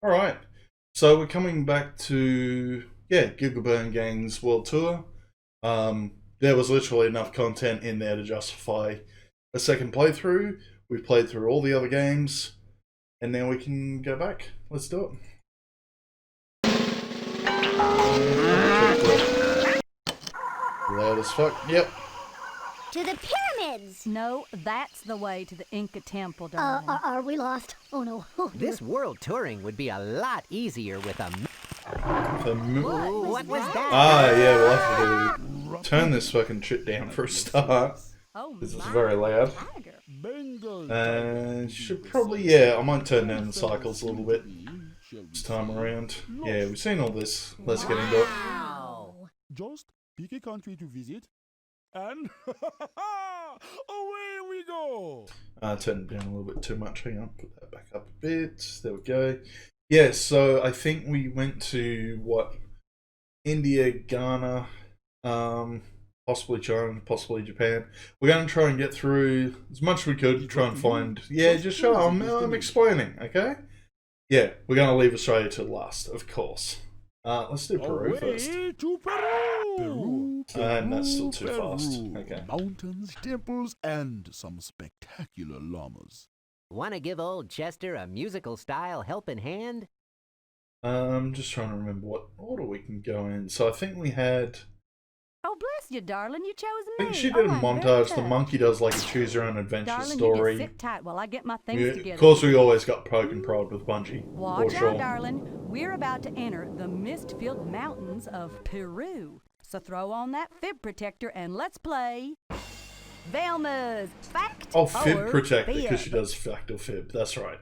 Alright, so we're coming back to, Gigglebone Gang's World Tour. There was literally enough content in there to justify a second playthrough. We've played through all the other games, and now we can go back. Let's do it. Loud as fuck, yep. To the pyramids! No, that's the way to the Inca temple, darling. Are we lost? Oh no. This world touring would be a lot easier with a... What was that? Ah, yeah, we'll have to turn this fucking shit down for a start. Oh, This is very loud. tiger. And should probably, I might turn down the cycles a little bit this time around. Yeah, we've seen all this. Let's get into it. Wow. Just pick a country to visit, and away we go! Turned it down a little bit too much. Hang on, put that back up a bit. There we go. Yeah, so I think we went to, India, Ghana, possibly China, possibly Japan. We're going to try and get through as much as we could, try and find... Yeah, just show I'm explaining, okay? Yeah, we're going to leave Australia to last, of course. Let's do Peru first. Away to Peru! And that's still too fast. Peru. Okay. Mountains, temples, and some spectacular llamas. Want to give old Chester a musical style helping hand? I'm just trying to remember what order we can go in. So I think we had... Oh, bless you, darling. You chose I me. think she did a I'm very montage. The touched. monkey does like a choose your own adventure Darling, you story. just sit tight while I get my things Yeah, together. of course, we always got poke and prod with Bungie. Watch for sure. out, darling. We're about to enter the mist-filled mountains of Peru. So throw on that fib protector and let's play... Velma's Fact Oh, fib or protect Fib. because she does fact or fib. That's right.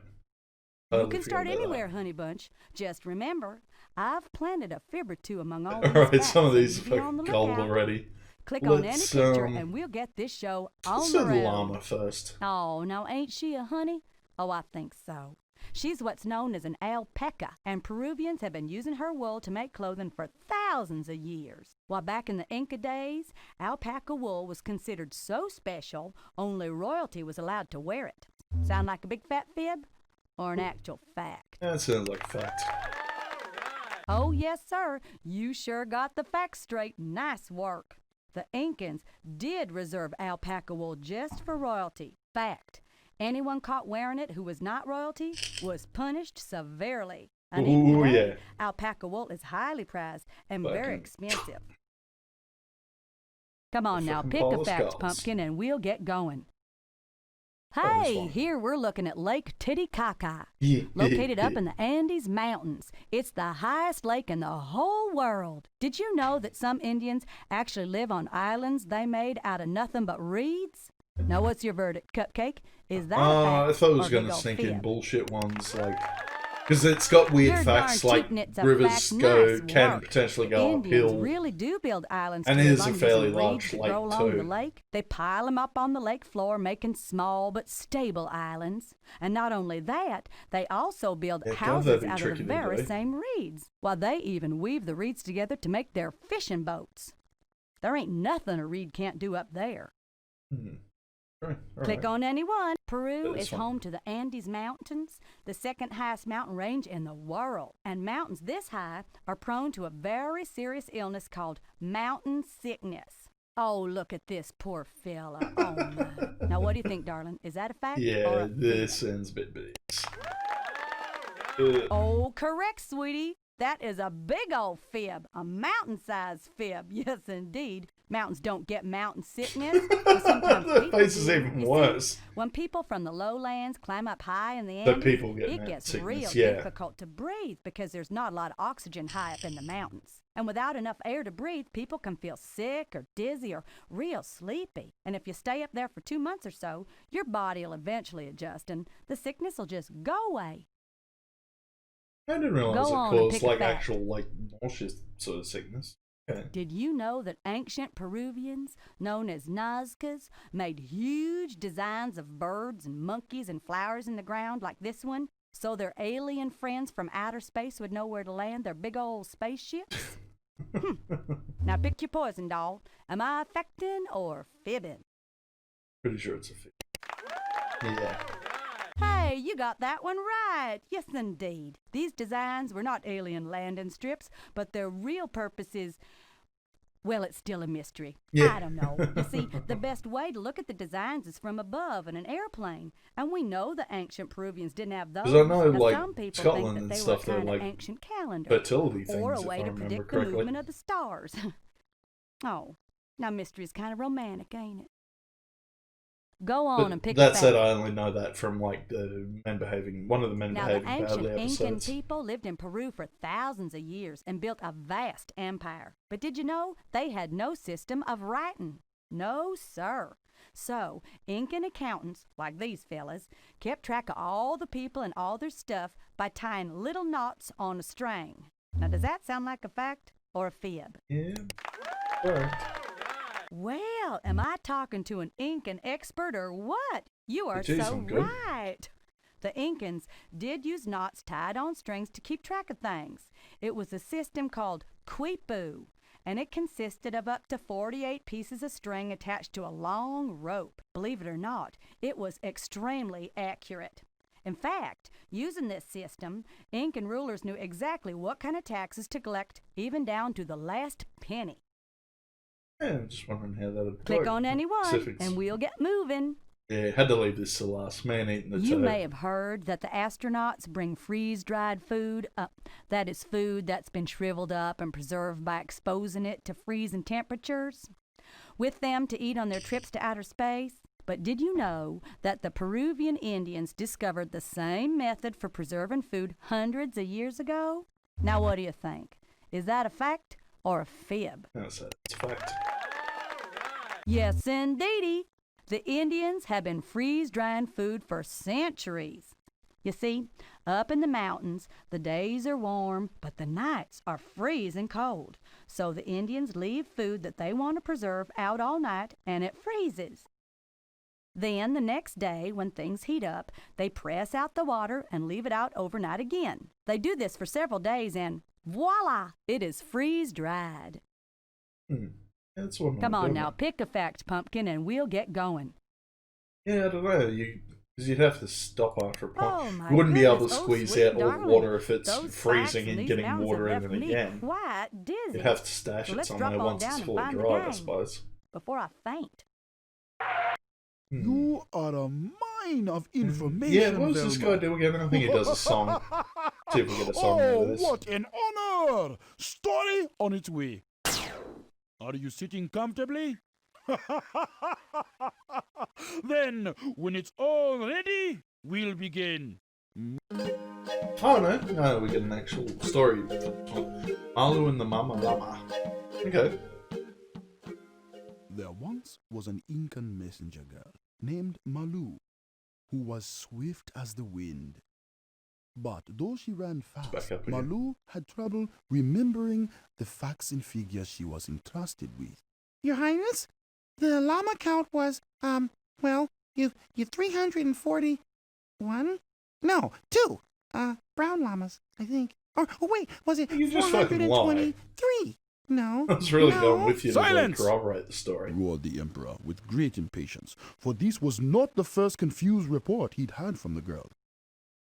You Totally can start forgot about anywhere, honey bunch. Just remember, I've planted a fib or two among all that. these Alright, some of facts, these so are you be on the fucking cold lookout. already. Click on any Let's, picture and we'll get this show on Let's the do the road. llama first. Oh, now ain't she a honey? Oh, I think so. She's what's known as an alpaca, and Peruvians have been using her wool to make clothing for thousands of years. While back in the Inca days, alpaca wool was considered so special, only royalty was allowed to wear it. Sound like a big fat fib? Or an actual fact? That sounds like a fact. Oh, yes, sir. You sure got the facts straight. Nice work. The Incans did reserve alpaca wool just for royalty. Fact. Anyone caught wearing it who was not royalty was punished severely. And even Ooh, today, yeah. alpaca wool is highly prized and Fucking- very expensive. Come on now, fucking pick a Paul's fact, goals. Pumpkin, and we'll get going. That was Hey, fun. here we're looking at Lake Titicaca. Yeah. Located up in the Andes Mountains. It's the highest lake in the whole world. Did you know that some Indians actually live on islands they made out of nothing but reeds? Now, what's your verdict, Cupcake? Is that a fact I thought it was or going big to ol' sneak in fib? bullshit ones, like... Because it's got weird You're facts, darn like cheating, it's a rivers fact. Nice can work. potentially The go Indians uphill. really do build islands And to it live is a on fairly using large reeds that lake, grow along the too. lake. They pile them up on the lake floor, making small but stable islands. And not only that, they also build Yeah, God, houses that'd be out of tricky the to very do. same reeds. While they even weave the reeds together to make their fishing boats. There ain't nothing a reed can't do up there. Right, Click on any one. Peru That is is fun. home to the Andes Mountains, the second highest mountain range in the world. And mountains this high are prone to a very serious illness called mountain sickness. Oh, look at this poor fella. Oh, my. Now, what do you think, darling? Is that a fact? or Yeah, a this fib? sounds a bit big. Oh, correct, sweetie. That is a big old fib, a mountain-sized fib. Yes, indeed. Mountains don't get mountain sickness. but sometimes The people face is do. even You see, worse. when people from the lowlands climb up high in the The Andes, people get it mountain gets sickness, real yeah. difficult to breathe because there's not a lot of oxygen high up in the mountains. And without enough air to breathe, people can feel sick or dizzy or real sleepy. And if you stay up there for 2 months or so, your body will eventually adjust and the sickness will just go away. I didn't realize Go it on and caused pick a like fact. actual like nauseous sort of sickness. Okay. Did you know that ancient Peruvians, known as Nazcas, made huge designs of birds and monkeys and flowers in the ground like this one, so their alien friends from outer space would know where to land their big old spaceships? Now pick your poison, doll. Am I affecting or fibbing? Pretty sure it's a fig. Yeah. Hey, Hey, you got that one right. Yes, indeed. These designs were not alien landing strips, but their real purpose is, well, it's still a mystery. Yeah. I don't know. You see, the best way to look at the designs is from above in an airplane. And we know the ancient Peruvians didn't have those. 'Cause I know, Now, like, some people Scotland think that and they stuff, were they're kind of like ancient calendar. fertility things, Or a if way I to remember predict the correctly. movement of the stars. Oh, now mystery's kind of romantic, ain't it? Go on and pick That a said, fact. I only know that from like one of the men Now, the behaving ancient badly Incan episodes. people lived in Peru for thousands of years and built a vast empire. But did you know they had no system of writing? No, sir. So, Incan accountants, like these fellas, kept track of all the people and all their stuff by tying little knots on a string. Now, does that sound like a fact or a fib? Yeah. Sorry. Well, am I talking to an Incan expert or what? You are Geez, so I'm good. right. The Incans did use knots tied on strings to keep track of things. It was a system called quipu, and it consisted of up to 48 pieces of string attached to a long rope. Believe it or not, it was extremely accurate. In fact, using this system, Incan rulers knew exactly what kind of taxes to collect, even down to the last penny. Yeah, I'm just wondering how that would Click go. on anyone, Specifics. and we'll get moving. Yeah, had to leave this to last. Man eating the You toe. may have heard that the astronauts bring freeze-dried food. That is food that's been shriveled up and preserved by exposing it to freezing temperatures with them to eat on their trips to outer space. But did you know that the Peruvian Indians discovered the same method for preserving food hundreds of years ago? Now, what do you think? Is that a fact or a fib? That's a fact. Yes, indeedy. The Indians have been freeze-drying food for centuries. You see, up in the mountains, the days are warm, but the nights are freezing cold. So the Indians leave food that they want to preserve out all night, and it freezes. Then, the next day, when things heat up, they press out the water and leave it out overnight again. They do this for several days, and voila, it is freeze-dried. Yeah, that's what Come I'm on doing. now, pick a fact, Pumpkin, and we'll get going. Yeah, I don't know. Because you'd have to stop after a point. Oh, my You wouldn't be able to goodness. Oh, squeeze sweet out all the darling. water if it's Those freezing facts and these getting mountains water have in left it me again. quite dizzy. You'd have to stash So it let's somewhere drop on once down it's and fully find the dried, I gang. suppose. Before I faint. You are a mine of information. Yeah, what does this guy Velma. do again? I think he does a song. See if we get a song out Oh, of this. what an honor! Story on its way. Are you sitting comfortably? Then, when it's all ready, we'll begin. Oh no, we get an actual story. Malu and the Mama Llama. Okay. There once was an Incan messenger girl named Malu, who was swift as the wind. But though she ran back fast, up again. Malu had trouble remembering the facts and figures she was entrusted with. Your Highness, the llama count was, you 341? No, 2. Brown llamas, I think. Or, wait, was it You just fucking lie. 423? No. I was really no. going with you to Silence! corroborate the story. Roared the Emperor with great impatience, for this was not the first confused report he'd had from the girl.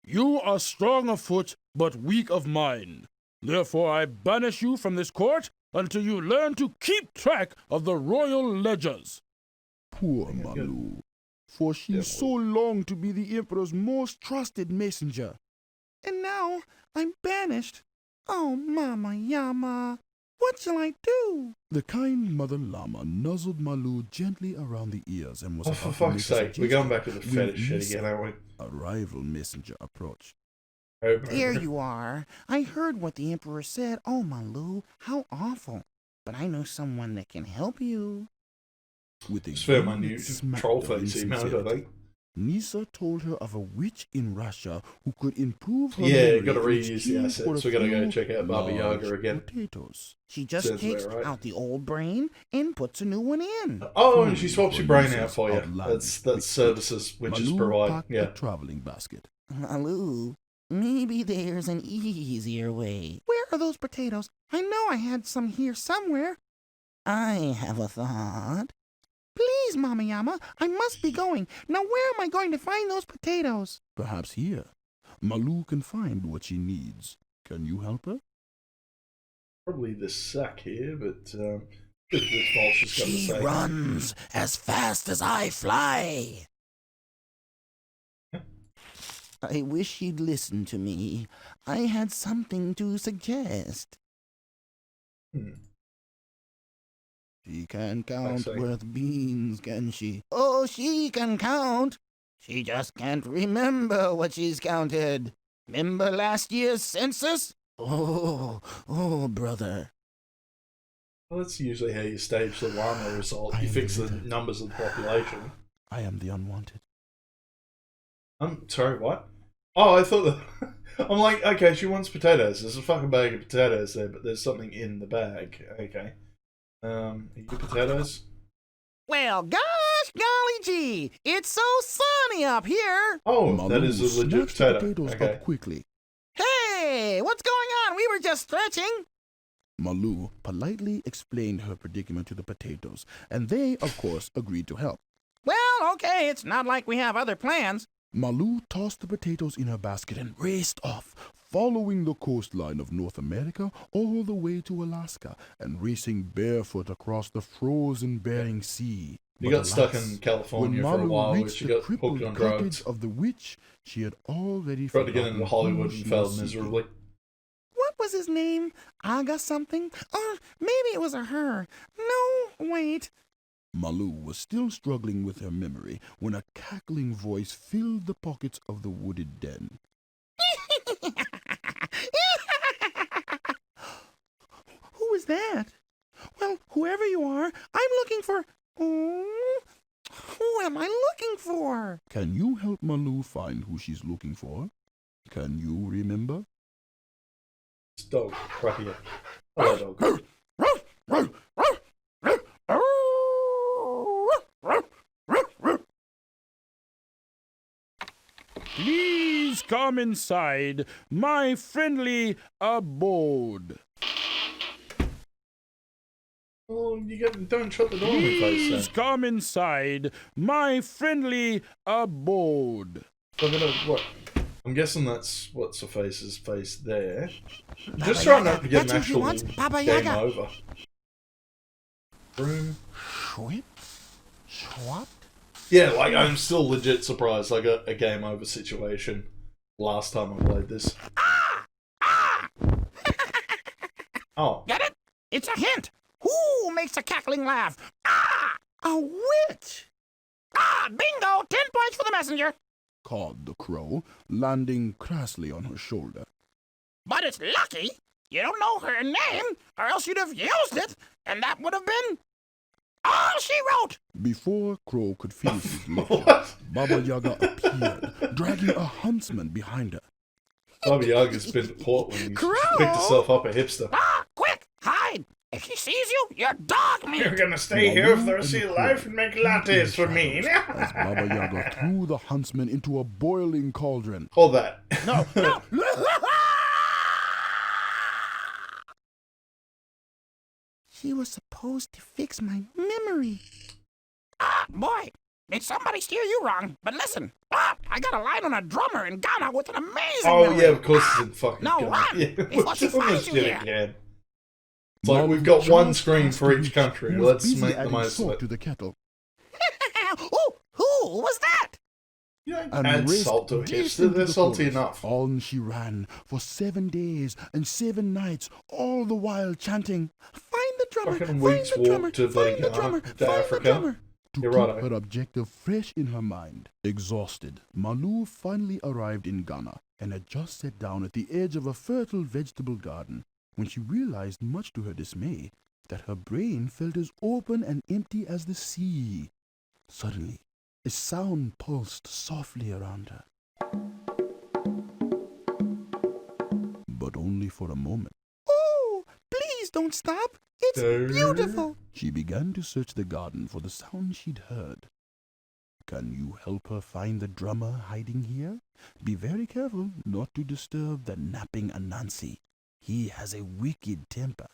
You are strong of foot, but weak of mind. Therefore I banish you from this court until you learn to keep track of the royal ledgers. Poor Yeah, good. Malu, for she Yeah, so longed to be the Emperor's most trusted messenger. And now I'm banished. Oh, Mama Yama, what shall I do? The kind Mother Llama nuzzled Malu gently around the ears and was Oh, about for to fuck's make a sake, we're going back to the suggestion fetish when shit again, aren't we? A rival messenger approached. There you are. I heard what the Emperor said. Oh, Malu, how awful. But I know someone that can help you. With a It's fair, my unit new smack troll of face emailed, I insincerity, think. Nisa told her of a witch in Russia who could improve her Yeah, memory gotta in reuse the exchange for assets. a We gotta go few check out Baba Yaga large again. Potatoes. She just Sounds takes about right. out the old brain and puts a new one in. Oh, and she swaps your brain out Lisa's for you. outlandish That's witch services witches Malu provide. packed Yeah. a traveling basket. Malu, maybe there's an easier way. Where are those potatoes? I know I had some here somewhere. I have a thought. Please, Mama Yama, I must be going. Now where am I going to find those potatoes? Perhaps here. Malou can find what she needs. Can you help her? Probably this sack here, but this false has got to She say. runs as fast as I fly. I wish she'd listen to me. I had something to suggest. She can't count worth beans, can she? Oh, she can count. She just can't remember what she's counted. Remember last year's census? Oh, brother. Well, that's usually how you stage the llama result. You fix the numbers of the population. I am the unwanted. I'm sorry, what? Oh, I thought that. I'm like, okay, she wants potatoes. There's a fucking bag of potatoes there, but there's something in the bag. Okay. Are you potatoes? Well, gosh golly gee, it's so sunny up here. Oh, Malou that is a legit snatched the potato. potatoes Okay. up quickly. Hey, what's going on? We were just stretching. Malou politely explained her predicament to the potatoes, and they, of course, agreed to help. Well, okay, it's not like we have other plans. Malou tossed the potatoes in her basket and raced off, following the coastline of North America all the way to Alaska and racing barefoot across the frozen Bering Sea. You But got stuck alas, in California when for a Malou while where reached she the got crippled hooked on cottage drugs. of the witch, she had already Tried to get forgotten into Hollywood who and she failed was seeking. miserably. What was his name? Aga something? Or maybe it was a her. No, wait. Malou was still struggling with her memory when a cackling voice filled the pockets of the wooded den. Who is that? Well, whoever you are, I'm looking for... Oh, who am I looking for? Can you help Malou find who she's looking for? Can you remember? This dog, right here. Hello, dog. Please come inside my friendly abode. Oh, don't shut the door in my face, Please then. come inside my friendly abode. I'm gonna, what? I'm guessing that's what's her face's face there. Just trying not to get an That's who she actual wants, Baba game Yaga. over. Room. Schwip? Schwap? Yeah, like I'm still legit surprised I got a game over situation last time I played this. Oh. Get it? It's a hint. Who makes a cackling laugh? Ah! A witch! Ah, bingo! 10 points for the messenger. Called the crow, landing crassly on her shoulder. But it's lucky you don't know her name, or else you'd have used it, and that would have been all she wrote. Before Crow could finish his lecture, What? Baba Yaga appeared, dragging a huntsman behind her. Bobby Yaga's been to Portland. He's Crow? picked herself up a hipster. Ah, quick, hide! If she sees you, you're dog meat. You're gonna stay Malou here for the rest of and your Crow life and make hid in the lattes for me. shadows as Baba Yaga threw the huntsman into a boiling cauldron. Hold that. No. She was supposed to fix my memory. Ah, boy, did somebody steer you wrong? But listen, I got a line on a drummer in Ghana with an amazing Oh memory. yeah, of course it's in fucking No, Ghana. run, Yeah, before we're she doing finds this you shit here. again. It's like Malou we've got one charged screen past for the each witch, country. who was Let's busy make the adding most of salt it. to the kettle. Oh, who was that? You don't And add raced salt to a deep hipster. into They're the salty forest. enough. On she ran for 7 days and 7 nights, all the while chanting, Find the drummer. Fucking Find weeks the walk drummer. to bloody Find the Ghana, drummer. to Find the Africa. drummer. to You're keep right. her objective fresh in her mind. Exhausted, Malou finally arrived in Ghana and had just sat down at the edge of a fertile vegetable garden when she realized, much to her dismay, that her brain felt as open and empty as the sea. Suddenly, a sound pulsed softly around her. But only for a moment. Oh, please don't stop. It's beautiful. She began to search the garden for the sound she'd heard. Can you help her find the drummer hiding here? Be very careful not to disturb the napping Anansi. He has a wicked temper.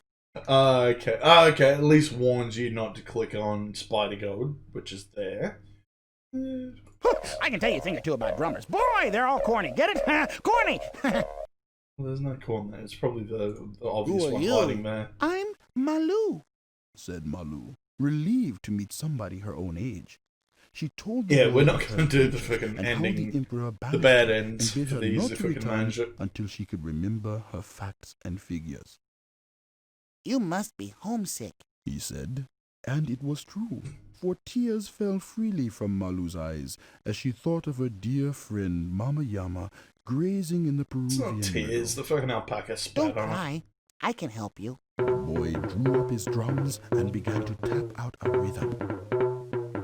Okay. Okay. At least warns you not to click on Spider Gold, which is there. I can tell you a thing or two about drummers. Boy, they're all corny. Get it? Corny! Well, there's no corn there. It's probably the obvious Who are one you? hiding there. I'm Malou, said Malou, relieved to meet somebody her own age. She told the Yeah, boy we're not about her going to do the adventure fucking and how ending, the emperor the banished bad her ends and bid for her these not to to fucking return manage it. until she could remember her facts and figures. You must be homesick. He said, and it was true, for tears fell freely from Malu's eyes as she thought of her dear friend Mama Yama grazing in the It's Peruvian not tears. The meadow. fucking alpaca Don't spat on it. cry. I can help you. Boy drew up his drums and began to tap out a rhythm.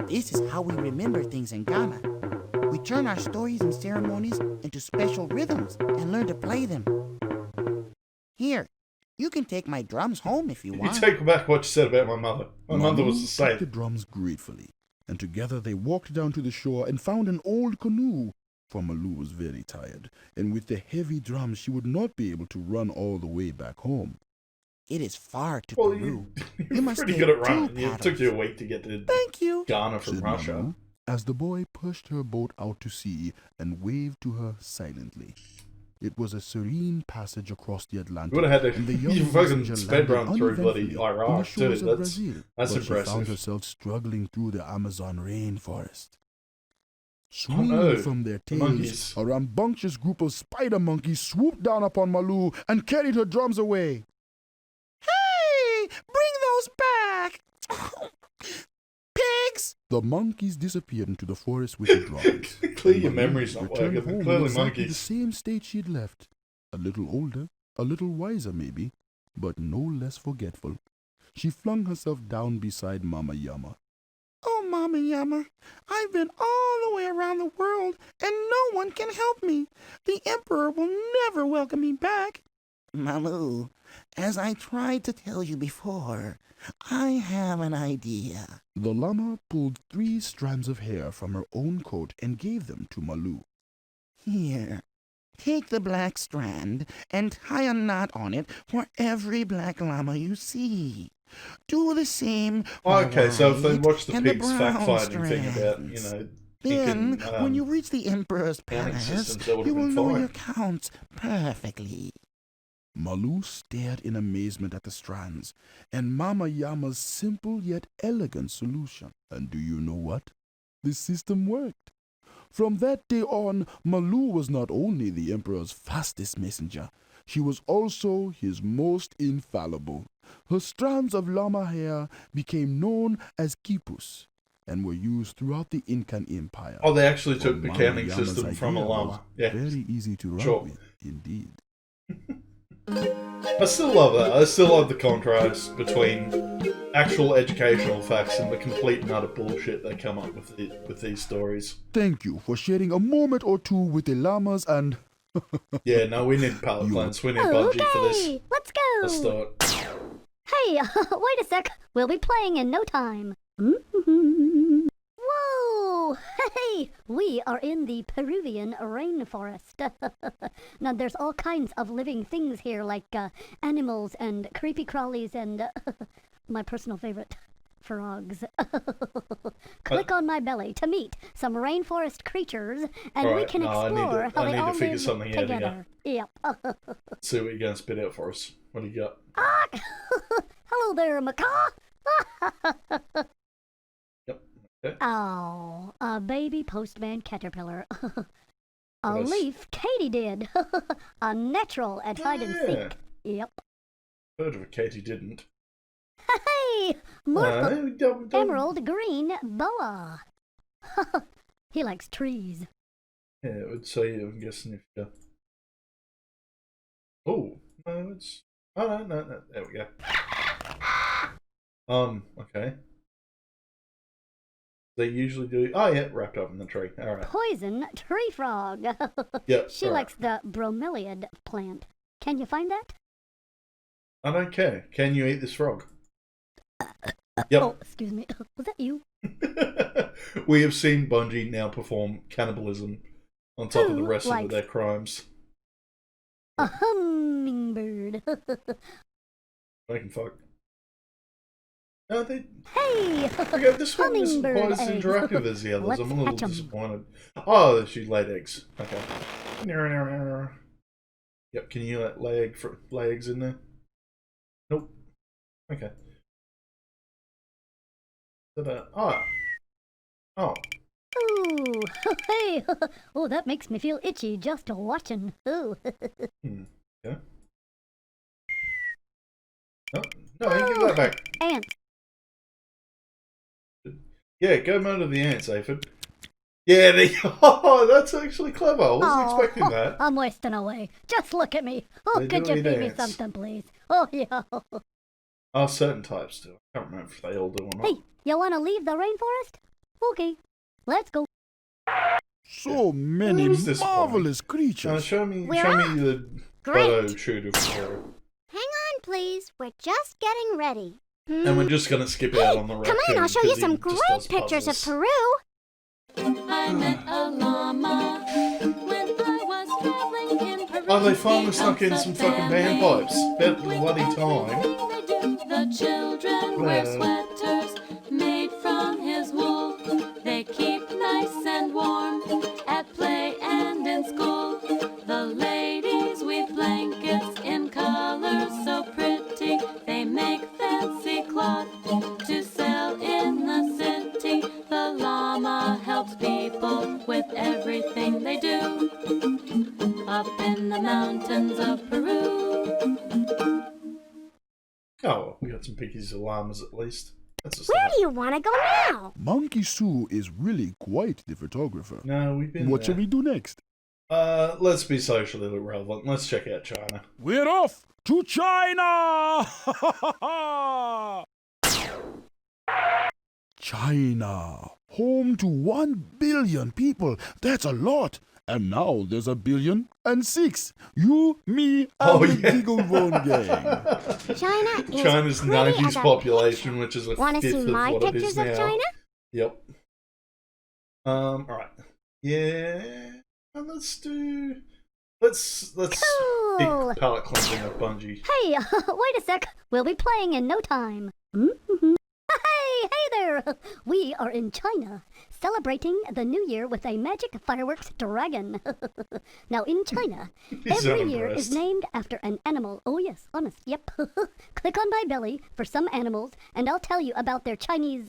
This is how we remember things in Ghana. We turn our stories and ceremonies into special rhythms and learn to play them. Here, you can take my drums home if you You want. take back what you said about my mother. My mother was Malu the took the same. drums gratefully, and together they walked down to the shore and found an old canoe. For Malu was very tired, and with the heavy drums she would not be able to run all the way back home. It is far to Well, Peru. you're must pretty take good at 2 running. It took paddles. you a week to get to Thank you. Ghana from Said Russia. Malu, as the boy pushed her boat out to sea and waved to her silently. It was a serene passage across the Atlantic. You would have had and the to young you fucking messenger sped landed run through bloody uneventfully on the Iraq too. shores of That's Brazil, that's but she found impressive. herself struggling through the Amazon rainforest. Oh Swinging no, from their the tails, monkeys. a rambunctious group of spider monkeys swooped down upon Malu and carried her drums away. Hey, bring those back. Pigs. The monkeys disappeared into the forest with the drums. Clear and your Malu memory's not returned working. home in Clearly exactly the monkeys. same state she had left. A little older, a little wiser maybe, but no less forgetful. She flung herself down beside Mama Yama. Oh, Mama Yama, I've been all the way around the world and no one can help me. The Emperor will never welcome me back. Malu, as I tried to tell you before, I have an idea. The llama pulled 3 strands of hair from her own coat and gave them to Malu. Here, take the black strand and tie a knot on it for every black llama you see. Do the same for Okay, so if they white watch the and pigs brown fact-finding thing about, you strands. know, Then, picking, when you reach the Emperor's counting palace, systems, that would you have will been know fine. your counts perfectly. Malu stared in amazement at the strands and Mama Yama's simple yet elegant solution. And do you know what? The system worked. From that day on, Malu was not only the Emperor's fastest messenger, she was also his most infallible. Her strands of llama hair became known as quipus and were used throughout the Incan Empire. Oh, they actually For took the Mama counting Yama's system from a idea llama. was Yeah, Very easy to run Sure. with, indeed. I still love that. I still love the contrast between actual educational facts and the complete and utter bullshit they come up with these stories. Thank you for sharing a moment or two with the llamas and... Yeah, no, we need pallet You- plants. We need Bungie for this. Okay, let's go. Let's start. Hey, wait a sec. We'll be playing in no time. Whoa! Hey, we are in the Peruvian Rainforest. Now, there's all kinds of living things here, like animals and creepy crawlies and my personal favorite, frogs. Click on my belly to meet some rainforest creaters, and we Alright, can no, I need explore to- how I they need to all figure live something out together. Yep. Let's see what you're going to spit out for us. What do you got? Ah! Hello there, macaw. Yep. Okay. Oh, a baby postman caterpillar. A Yes. leaf katydid. A natural at hide and Yeah. seek. Yep. Heard of a Katie didn't. Hey, more Don't- emerald green boa. He likes trees. Yeah, it would say, I'm guessing if you... Oh, no, it's... Oh, no, there we go. Okay. They usually do... Oh, yeah, wrapped up in the tree. Alright. Poison tree frog. Yep, She alright. likes the bromeliad plant. Can you find that? I don't care. Can you eat this frog? Yep. Oh, excuse me. Was that you? We have seen Bungie now perform cannibalism on top of the Who rest of likes- their crimes. A hummingbird. They can fuck. No, they. Hey! Okay, this one isn't Hummingbird quite as eggs. interactive as the others. Let's I'm a little hatch 'em. disappointed. Oh, she laid eggs. Okay. Yep, can you lay eggs in there? Nope. Okay. Oh. Oh. Ooh, hey! Oh, that makes me feel itchy just watching. Ooh. Yeah. No, you give that back. Ant. Yeah, go murder the ants, Aphid. Yeah, oh, that's actually clever. I wasn't expecting that. I'm wasting away. Just look at me. Oh, They could do you eat feed me ants. something, please? Oh, yeah. Oh, certain types do. I can't remember if they all do or not. Hey, you want to leave the rainforest? Okay, let's go. So many Who's this marvelous creatures. Show me We're the Great. photo shoot of her. Hang on, please. We're just getting ready. And we're just gonna skip out on the raccoon. Come on, I'll show you 'cause he some just great does pictures of puzzles. Peru. I met a llama when I was traveling in Peru. Oh, they finally snuck in some fucking bagpipes. Bet the bloody time. They do. The children wear sweaters made from his wool. They keep nice and warm at play and in school. The ladies weave blankets in colors so pretty. They make fancy cloth to sell in the city. The llama helps people with everything they do. Up in the mountains of Peru. Oh, well, we got some pickies of llamas at least. That's a Where start. do you want to go now? Monkey Sue is really quite the photographer. No, we've been What there. shall we do next? Let's be socially relevant. Let's check out China. We're off to China! China, home to 1 billion people. That's a lot. And now there's 1,000,000,006. You, me, and Oh, the yeah. Gigglebone gang. China is China's pretty 90s as a population, which is a Want to fifth see of my what it pictures is of now. China? Yep. Alright. Yeah. And let's Cool. pick palette cleansing of Bungie. Hey, wait a sec. We'll be playing in no time. Mm-hmm. Hey there! We are in China, celebrating the new year with a magic fireworks dragon. Now, in China, He's every year is unimpressed. named after an animal. Oh yes, honest, yep. Click on my belly for some animals, and I'll tell you about their Chinese,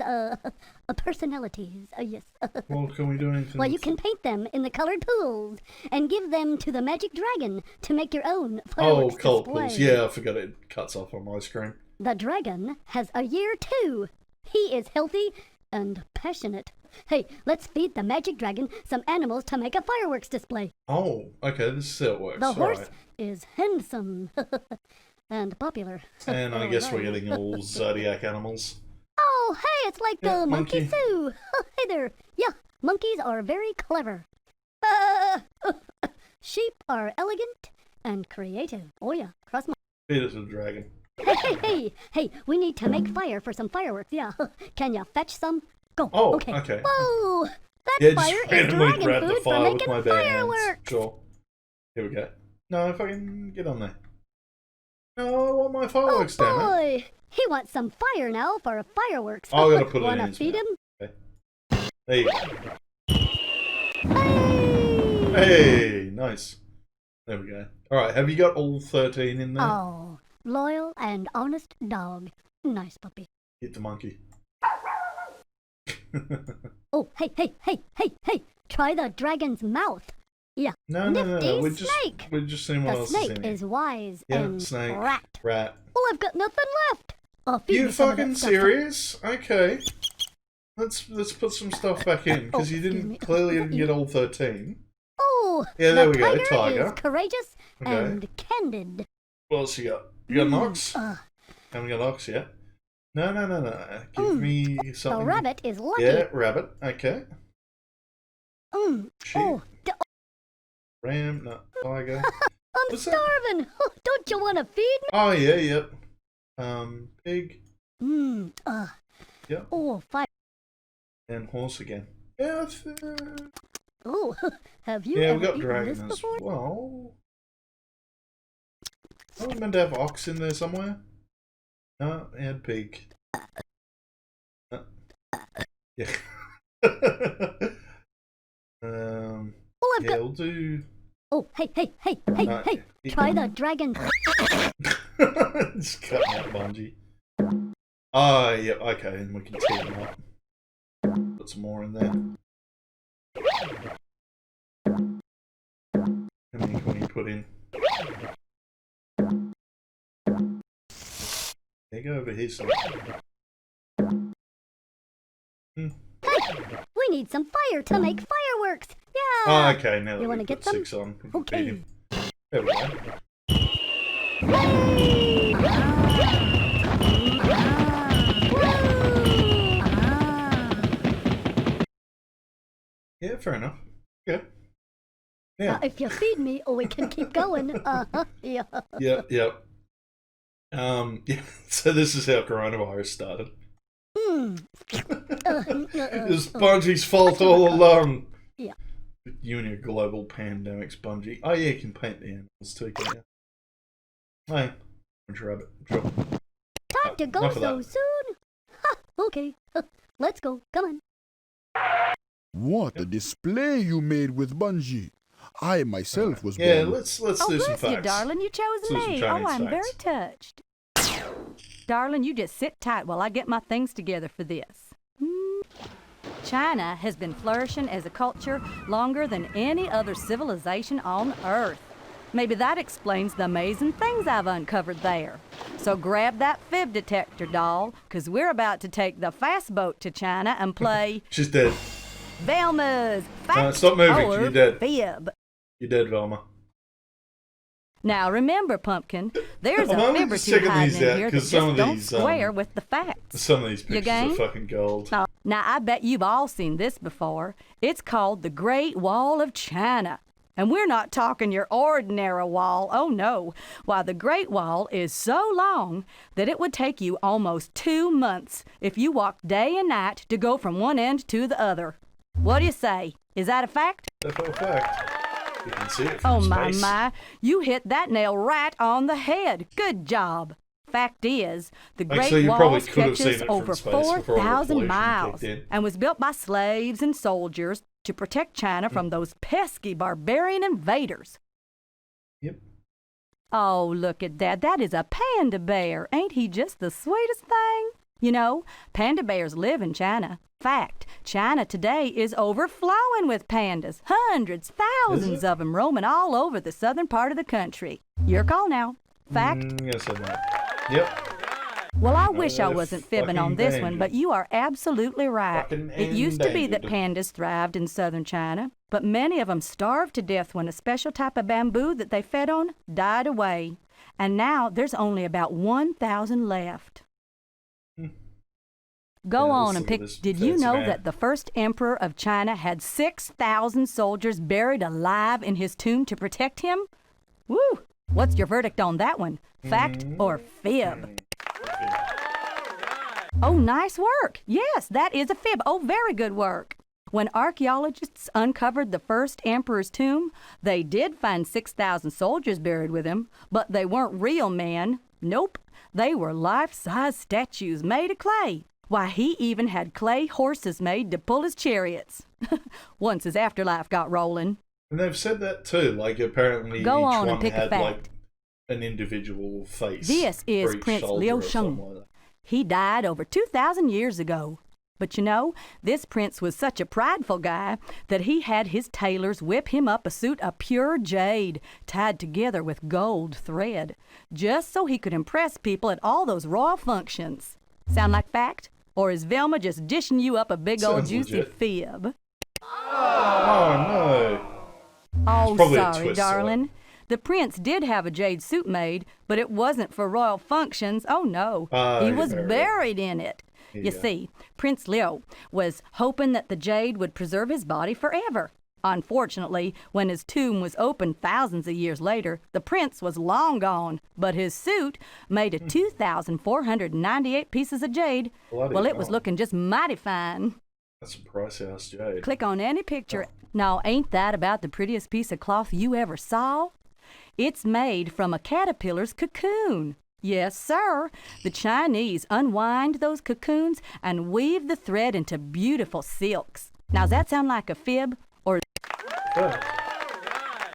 personalities. Yes. Well, can we do anything? Well, you can paint them in the colored pools, and give them to the magic dragon to make your own Oh, fireworks cold display. pools. Yeah, I forgot it cuts off on my screen. The dragon has a year too. He is healthy and passionate. Hey, let's feed the magic dragon some animals to make a fireworks display. Oh, okay, this is how it works. The horse Alright. is handsome and popular. And I guess we're Alright. getting all zodiac animals. Oh, hey, it's like Yeah, Monkey monkey. Sue. Hey there. Yeah, monkeys are very clever. Sheep are elegant and creative. Oh yeah, cross my... Feed it to the dragon. Hey, we need to make fire for some fireworks, yeah. Can you fetch some? Go. Oh, okay. okay. Whoa! That Yeah, fire just is randomly dragon grab the food for fire with making my bare hands. fireworks. Sure. Here we go. No, if I can get on there. No, I want my fireworks, Oh damn it. boy! He wants some fire now for fireworks. Oh, I gotta put it in Wanna his feed mouth. him? There you go. Hey! Hey, nice. There we go. Alright, have you got all 13 in there? Oh, loyal and honest dog. Nice puppy. Hit the monkey. Oh, hey! Try the dragon's mouth. Yeah. No. Nifty We're snake. just seeing what The else snake is in is here. wise Yeah, and snake. rat. Rat. Well, I've got nothing left. Feed You me some of that fucking stuff. serious? Okay. Let's put some stuff back in because you excuse didn't me. clearly didn't get all 13. Oh, Yeah, there the we go, tiger tiger. is courageous Okay. and candid. What else you got? You got an ox? Uh, Haven't got an ox yet. No. Give me the something. rabbit is lucky. Yeah, rabbit. Okay. Sheep. Oh, Ram. No. Tiger. I'm What's that? starving. Don't you want to feed me? Oh yeah. Yep. Pig Yep. Oh, fire. and horse again. Yeah. Oh, have you Yeah, ever we got eaten dragon this as before? well. Are we meant to have ox in there somewhere? And pig. Yeah. Well, I've yeah, got. we'll do. Oh, hey! Try the dragon. Just cutting out Bungie. Oh, yeah, okay, and we can tee them up. Put some more in there. How many can we put in? Yeah, go over here, son. We need some fire to make fireworks. Yeah. Oh, okay, now that You we wanna put get some? 6 on, we can Okay. beat him. There we go. Yeah, fair enough. Yeah. Yeah. If you feed me, we can keep going. Yeah. Yep. Yeah. So this is how coronavirus started. It was Bungie's fault all along. Yeah. You and your global pandemics, Bungie. Oh yeah, you can paint the animals too, can you? Hey, orange rabbit. Sure. Time to go enough of so that. soon. Ha, okay. Let's go. Come on. What a display you made with Bungie. I myself was Yeah, born. let's Oh, do some bless you, facts. darling. You chose Let's do some me. Chinese Oh, I'm very facts. touched. Darling, you just sit tight while I get my things together for this. China has been flourishing as a culture longer than any other civilization on Earth. Maybe that explains the amazing things I've uncovered there. So grab that fib detector, doll, 'cause we're about to take the fast boat to China and play She's dead. Velma's Fact stop moving, or you're dead. Fib. You're dead, Velma. Now remember, Pumpkin, there's I'm a only fib or just two checking hiding these in out, here that 'cause some just of don't these, square with the facts. Some of these You pictures game? are fucking gold. Now, I bet you've all seen this before. It's called the Great Wall of China. And we're not talking your ordinary wall. Oh, no. Why, the Great Wall is so long that it would take you almost 2 months if you walked day and night to go from one end to the other. What do you say? Is that a fact? That's a fact. You can see it from Oh, space. my. You hit that nail right on the head. Good job. Fact is, the Actually, Great you Wall probably could have seen stretches it from over space before all the 4,000 pollution miles kicked in. and was built by slaves and soldiers to protect China from those pesky barbarian invaders. Yep. Oh, look at that. That is a panda bear. Ain't he just the sweetest thing? You know, panda bears live in China. Fact, China today is overflowing with pandas. Hundreds, thousands of them roaming all over the southern part of the country. Your call now. Fact? Yes, I know. Yep. Well, I wish I they're wasn't fibbing on fucking this one, endangered. but you are absolutely right. Fucking It used to be that endangered. pandas thrived in southern China, but many of them starved to death when a special type of bamboo that they fed on died away. And now there's only about 1,000 left. Go Yeah, on listen and to pick. this Did you fancy know man. that the first emperor of China had 6,000 soldiers buried alive in his tomb to protect him? Woo! What's your verdict on that one? Fact or fib? Oh, nice work. Yes, that is a fib. Oh, very good work. When archaeologists uncovered the first emperor's tomb, they did find 6,000 soldiers buried with him, but they weren't real men. Nope. They were life-size statues made of clay. Why, he even had clay horses made to pull his chariots. Once his afterlife got rolling. And they've said that too. Like apparently Go each on and one pick a had fact. like an individual face. This is for each Prince soldier Liu or something Sheng. like that. He died over 2,000 years ago. But you know, this prince was such a prideful guy that he had his tailors whip him up a suit of pure jade tied together with gold thread, just so he could impress people at all those royal functions. Sound like fact? Or is Velma just dishing you up a big old Sounds juicy legit. fib? Oh no. Oh, probably a sorry, twist to it. darling. The prince did have a jade suit made, but it wasn't for royal functions. Oh, no. He you're was very right. buried in it. You Yeah. see, Prince Liu was hoping that the jade would preserve his body forever. Unfortunately, when his tomb was opened thousands of years later, the prince was long gone, but his suit, made of 2,498 pieces of jade, Bloody well, it was hell. looking just mighty fine. That's a price house jade. Click on any picture. Now, ain't that about the prettiest piece of cloth you ever saw? It's made from a caterpillar's cocoon. Yes, sir. The Chinese unwind those cocoons and weave the thread into beautiful silks. Now, does that sound like a fib? Or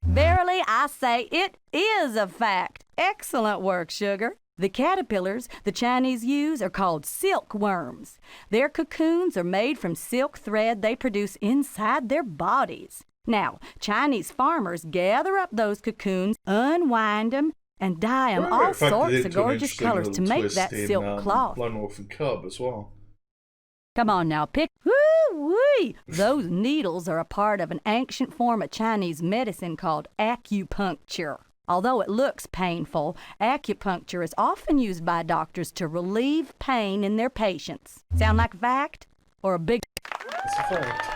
verily, I say it is a fact. Excellent work, Sugar. The caterpillars the Chinese use are called silkworms. Their cocoons are made from silk thread they produce inside their bodies. Now, Chinese farmers gather up those cocoons, unwind them, and dye them all sorts of gorgeous colors to make that silk cloth. Lone Wolf and Cub as well. Come on now, pick. Woo-wee! Those needles are a part of an ancient form of Chinese medicine called acupuncture. Although it looks painful, acupuncture is often used by doctors to relieve pain in their patients. Sound like a fact? Or a big... It's a fact.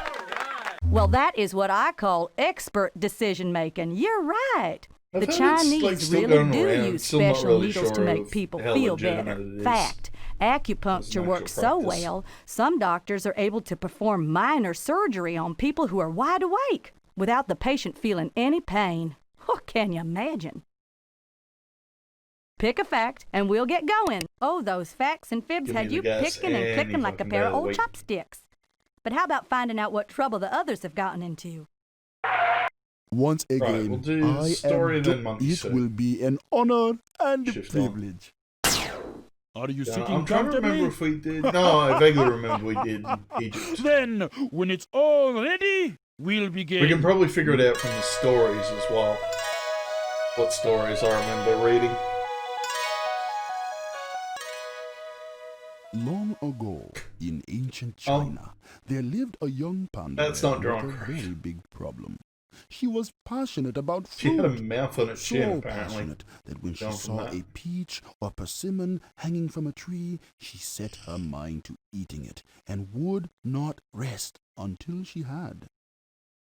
Well, that is what I call expert decision-making. You're right. The Chinese really do use special needles to make people feel better. Fact. Acupuncture works so well, some doctors are able to perform minor surgery on people who are wide awake without the patient feeling any pain. Oh, can you imagine? Pick a fact and we'll get going. Oh, those facts and fibs had you picking and clicking like a pair of old chopsticks. But how about finding out what trouble the others have gotten into? Once again, we'll do story and then monkey it suit. will be an honor and a Shift privilege. Are you sitting I'm trying to remember comfortably? if we did. No, I vaguely remember we did Egypt. Then, when it's all ready, we'll begin. We can probably figure it out from the stories as well. What stories I remember reading. Long ago, in ancient China, there lived a young panda That's not with drawn a correct. very big problem. She was passionate about She fruit. had a mouth on its So chin, apparently. passionate that when she Down from saw that. a peach or persimmon hanging from a tree, she set her mind to eating it and would not rest until she had.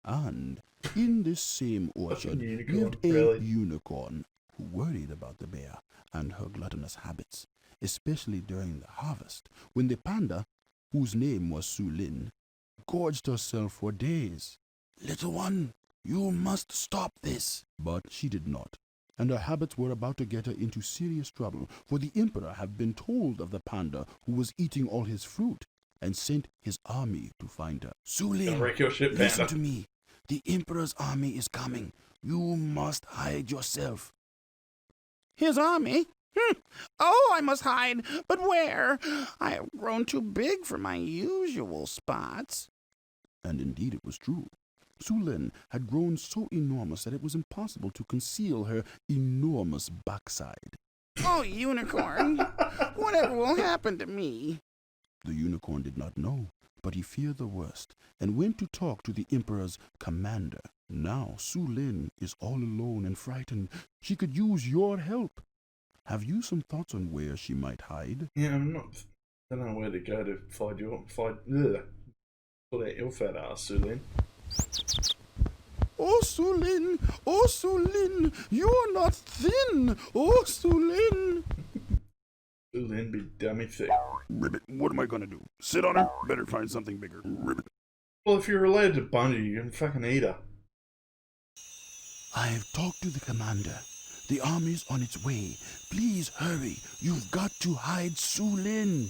And in this same orchard unicorn, lived a really. unicorn who worried about the bear and her gluttonous habits, especially during the harvest, when the panda, whose name was Su Lin, gorged herself for days. "Little one, you must stop this." But she did not, and her habits were about to get her into serious trouble, for the emperor had been told of the panda who was eating all his fruit, and sent his army to find her. "Su Lin, Wreck your ship, listen panda. to me. The emperor's army is coming. You must hide yourself." His army? Oh, I must hide. But where? I have grown too big for my usual spots. And indeed it was true. Su Lin had grown so enormous that it was impossible to conceal her enormous backside. Oh, unicorn, whatever will happen to me? The unicorn did not know, but he feared the worst, and went to talk to the emperor's commander. Now Su Lin is all alone and frightened. She could use your help. Have you some thoughts on where she might hide? Yeah, I don't know where to go to find sort out your fat ass, Sulin. Oh, Su Lin! Oh, Su Lin! You are not thin! Oh, Su Lin! Sulin be dummy thick. Ribbit, what am I gonna do? Sit on her? Better find something bigger. Ribbit. Well, if you're related to Bungie, you can fucking eat her. I have talked to the commander. The army's on its way. Please hurry. You've got to hide Su Lin.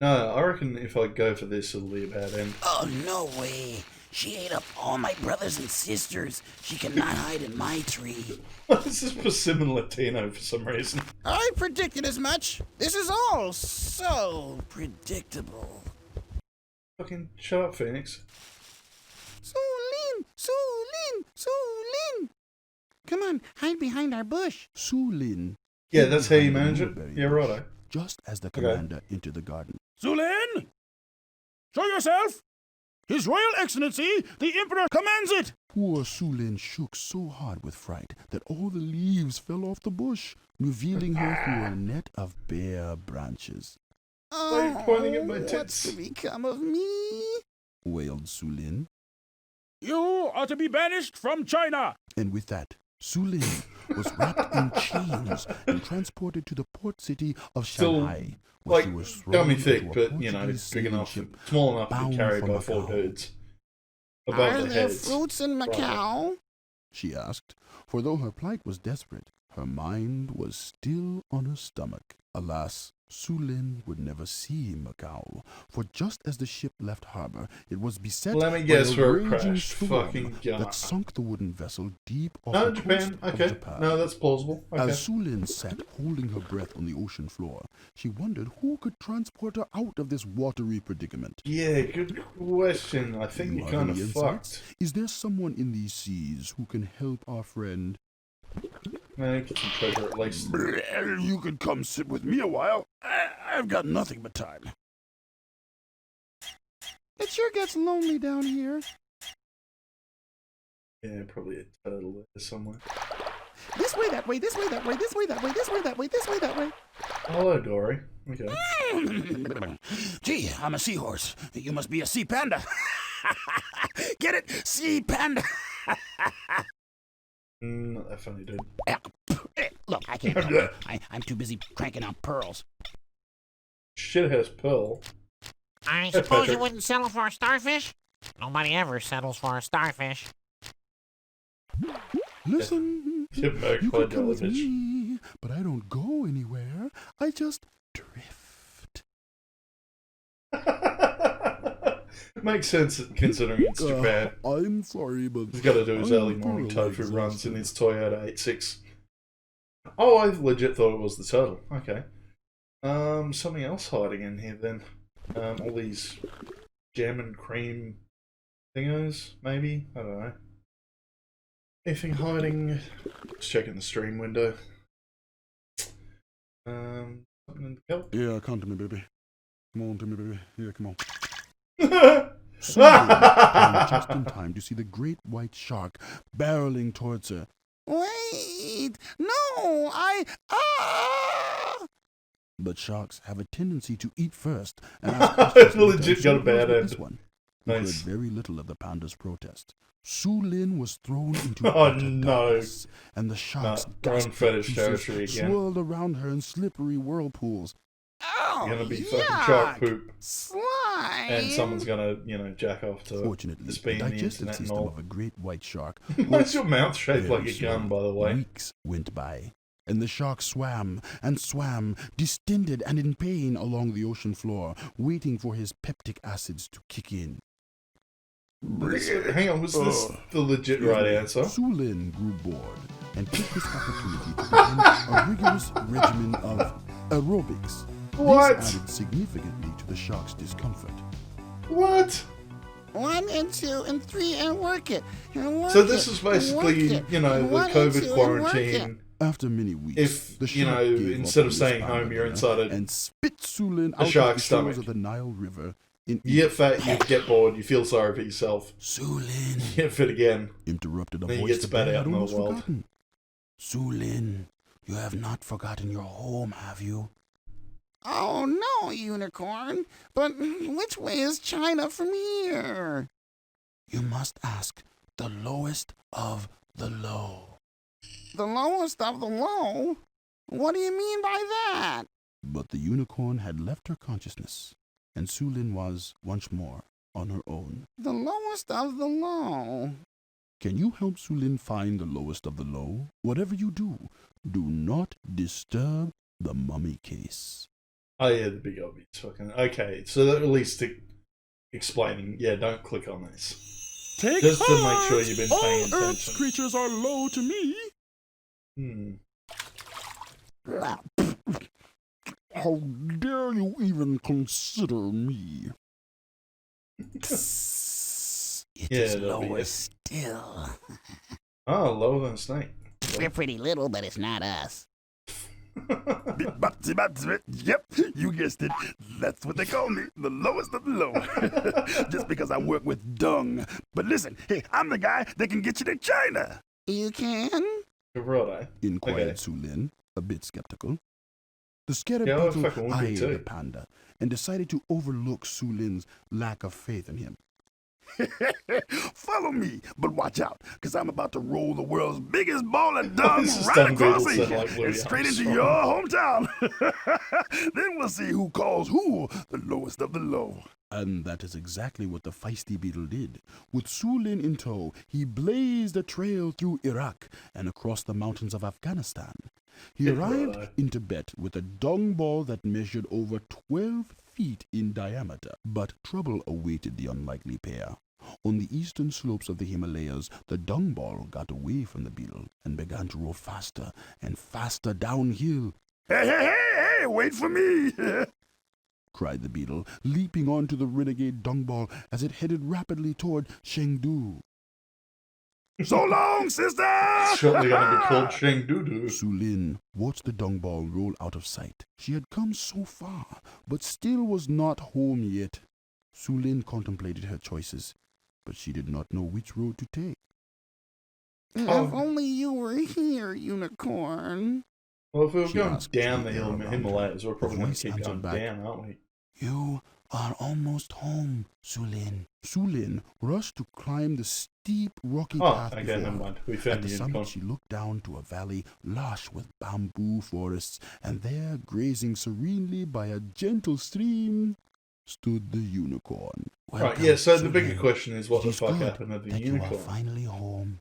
No, I reckon if I go for this, it'll be a bad end. Oh, no way. She ate up all my brothers and sisters. She cannot hide in my tree. This is Persimmon Latino for some reason. I predicted as much. This is all so predictable. Fucking shut up, Phoenix. Su Lin! Su Lin! Su Lin! Come on, hide behind our bush. Su Lin. Yeah, that's how you behind manage the it? mulberry Yeah, bush, righto. Just as the Okay. commander entered the garden. Su Lin! Show yourself! His Royal Excellency, the Emperor, commands it! Poor Su Lin shook so hard with fright that all the leaves fell off the bush, revealing her through a net of bare branches. Why are you pointing at my What's tits? to become of me? Wailed Su Lin. You are to be banished from China! And with that, Su Lin was wrapped in chains and transported to the port city of Still, Shanghai, where like, she was thrown dummy into thick, a but, you know, Portuguese big sailing enough, ship small enough to be bound carried for by 4 Macau. dudes. Above Are the there heads. fruits in Right. Macau? She asked, for though her plight was desperate, Her mind was still on her stomach. Alas, Sulin would never see Macau, for just as the ship left harbor, it was beset Let me by guess a where it raging crashed. storm Fucking Ghana. that sunk the wooden vessel deep off No, the Japan. coast Okay. of Japan. No, that's plausible. Okay. As Sulin sat holding her breath on the ocean floor, she wondered who could transport her out of this watery predicament. Yeah, good question. I think You you're have kind any of insights? fucked. Is there someone in these seas who can help our friend? No, get some treasure at least. You could come sit with me a while. I've got nothing but time. It sure gets lonely down here. Yeah, probably a turtle there somewhere. This way, that way, this way, that way, this way, that way, this way, that way, this way, that way. Hello, Dory. Okay. Gee, I'm a seahorse. You must be a sea panda. Get it? Sea panda. Not that funny, dude. Look, I can't help it. I'm too busy cranking out pearls. Shit has pearl. I suppose you Patrick. wouldn't settle for a starfish? Nobody ever settles for a starfish. Listen, Ship back you by could come with jellyfish. me, but I don't go anywhere. I just drift. Makes sense considering it's Japan. I'm sorry, but He's got to do his I'm early morning thoroughly tofu runs in exhausted. his Toyota 86. Oh, I legit thought it was the turtle. Okay. Something else hiding in here then. All these jam and cream thingos, maybe? I don't know. Anything hiding? Just checking the stream window. Something in the kelp? Yeah, come to me, baby. Come on to me, baby. Yeah, come on. Ah! Sulin came just in time to see the great white shark barreling towards her. Wait! No! But sharks have a tendency to eat first and ask questions later, Legit and so got a bad it was with end. this one, who Nice. heard very little of the panda's protest. Sulin was thrown into Oh, utter no. darkness, and the shark's we're on ghastly fetish pieces territory again. swirled around her in slippery whirlpools. Oh, You're gonna be yuck. fucking shark poop, Slime. and someone's gonna, jack off to it. Fortunately, Just the being the digestive internet and system all. of a great white shark Why's your mouth shaped very like a slow. gun, by the way? Weeks went by, and the shark swam and swam, distended and in pain along the ocean floor, waiting for his peptic acids to kick in. Hang on, was this the legit right answer? Sulin grew bored and took this opportunity to begin a rigorous regimen of aerobics. What? This added significantly to the shark's discomfort. What? 1 and 2 and 3 and work it. And work So this it, is and basically, work it, the and 1 and 2 COVID and quarantine. work it. After many weeks, If, the shark gave up instead on of this staying panda home, you're dinner inside a and spit Sulin out of shark's the shores stomach. of the Nile River in You get fat, you get bored, you feel sorry for yourself. Sulin, You get fit again. interrupted a Then you voice get the spat bear out had in the almost world. forgotten. Sulin, you have not forgotten your home, have you? Oh no, unicorn. But which way is China from here? You must ask the lowest of the low. The lowest of the low? What do you mean by that? But the unicorn had left her consciousness, and Sulin was, once more, on her own. The lowest of the low. Can you help Sulin find the lowest of the low? Whatever you do, do not disturb the mummy case. Oh yeah, the big obvious fucking. Okay, so that at least explaining. Yeah, don't click on this. Take Just to make sure you've been paying All Earth's attention. creatures are low to me. How dare you even consider me? It Yeah, is that'll be lower it. still. Oh, lower than a snake. We're pretty little, but it's not us. Yep, you guessed it. That's what they call me, the lowest of the low. Just because I work with dung. But listen, hey, I'm the guy that can get you to China. You can? Right, Inquired Okay. Sulin, a bit skeptical. The scarab Yeah, I beetle fucking would be eyed too. the panda and decided to overlook Sulin's lack of faith in him. Follow me, but watch out, because I'm about to roll the world's biggest ball of dung This is right Dung across Beetle Asia sound like Louis and straight into Armstrong. your hometown. Then we'll see who calls who the lowest of the low. And that is exactly what the feisty beetle did. With Sulin in tow, he blazed a trail through Iraq and across the mountains of Afghanistan. He arrived in Tibet with a dung ball that measured over 12 feet in diameter. But trouble awaited the unlikely pair. On the eastern slopes of the Himalayas, the dung ball got away from the beetle and began to roll faster and faster downhill. Hey, wait for me! cried the beetle, leaping onto the renegade dung ball as it headed rapidly toward Chengdu. So long, sister! It's shortly going to be called Chengdu. Sulin watched the dung ball roll out of sight. She had come so far, but still was not home yet. Sulin contemplated her choices, but she did not know which road to take. If only you were here, Unicorn. Well, if we were She going asked down the gently hill around her. Himalayas, we're probably The going voice to keep answered going back. down, aren't we? You are almost home, Sulin. Sulin rushed to climb the steep, rocky path Okay, before never her. mind. We At found the the summit, unicorn. she looked down to a valley lush with bamboo forests, and there, grazing serenely by a gentle stream, stood the unicorn. Right, Welcome, yeah, so the bigger Sulin. question is what It the is fuck good happened to the that you are unicorn? finally home.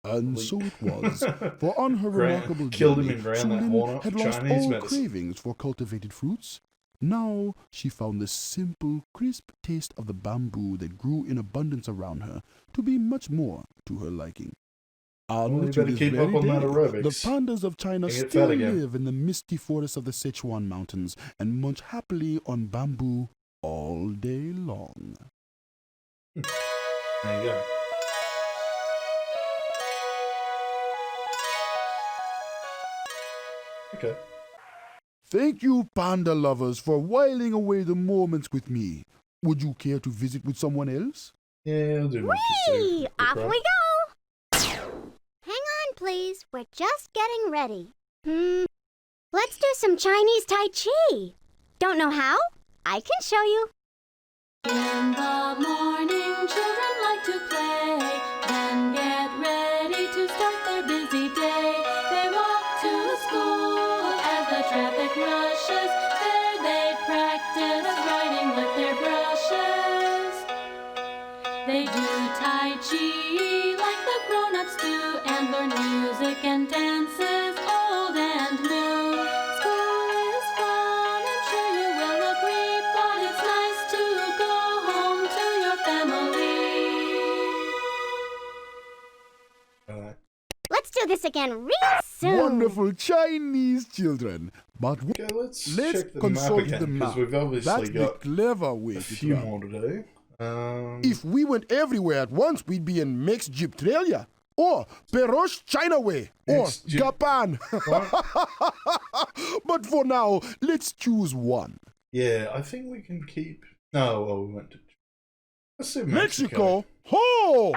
And We- so it was, for on her remarkable killed him journey, and ground that Sulin horn up had with lost Chinese all medicine. cravings for cultivated fruits. Now she found the simple, crisp taste of the bamboo that grew in abundance around her to be much more to her liking. And Well, you to better this keep very up on that day, aerobics. the pandas of China And get still fat again. live in the misty forests of the Sichuan Mountains and munch happily on bamboo all day long. There you go. Okay. Thank you, panda lovers, for whiling away the moments with me. Would you care to visit with someone else? Yeah, I'll do my Whee! Off we go! Hang on, please. We're just getting ready. Let's do some Chinese Tai Chi. Don't know how? I can show you. In the morning, children like to play, then get ready to start their busy day. They walk to school as the traffic rushes. There they practice riding with their brushes. They do Tai Chi like the grown-ups do and learn music and dances, old and new. School is fun, I'm sure you will agree, but it's nice to go home to your family. Alright. Let's do this again real soon. Wonderful Chinese children. But Okay, let's let's check the map consult again, the because map. we've obviously That's the got clever way a to few travel. more to do. If we went everywhere at once, we'd be in Mex Gyptralia, or Perosh China Way, or Mex Gyp- Japan. But for now, let's choose one. Yeah, I think we can keep... No, well, we went to... Let's do Mexico. Ho!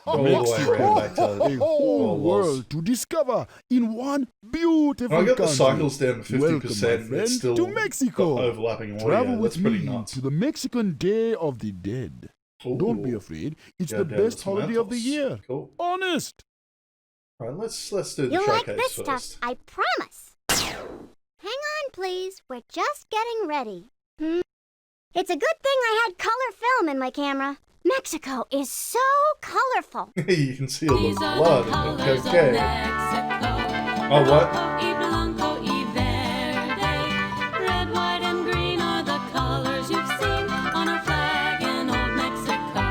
All the way around back to A the whole Walls. world to discover in one beautiful I got the country. cycles down to 50%. Welcome, my friend, it's still to Mexico. got overlapping audio. Travel That's with pretty me nuts. to the Mexican Day of the Dead. Don't be Ooh. afraid. It's Go the down best to holiday of the Sandals. year. Cool. Honest. Alright, let's do the You'll like showcase this first. stuff, I promise. Hang on, please. We're just getting ready. It's a good thing I had color film in my camera. Mexico is so colorful. You can see all the These are blood the and the colors of cocaine. Mexico. Oh, what? Rojo y blanco y verde. Red, white, and green are the colors you've seen on our flag in old Mexico.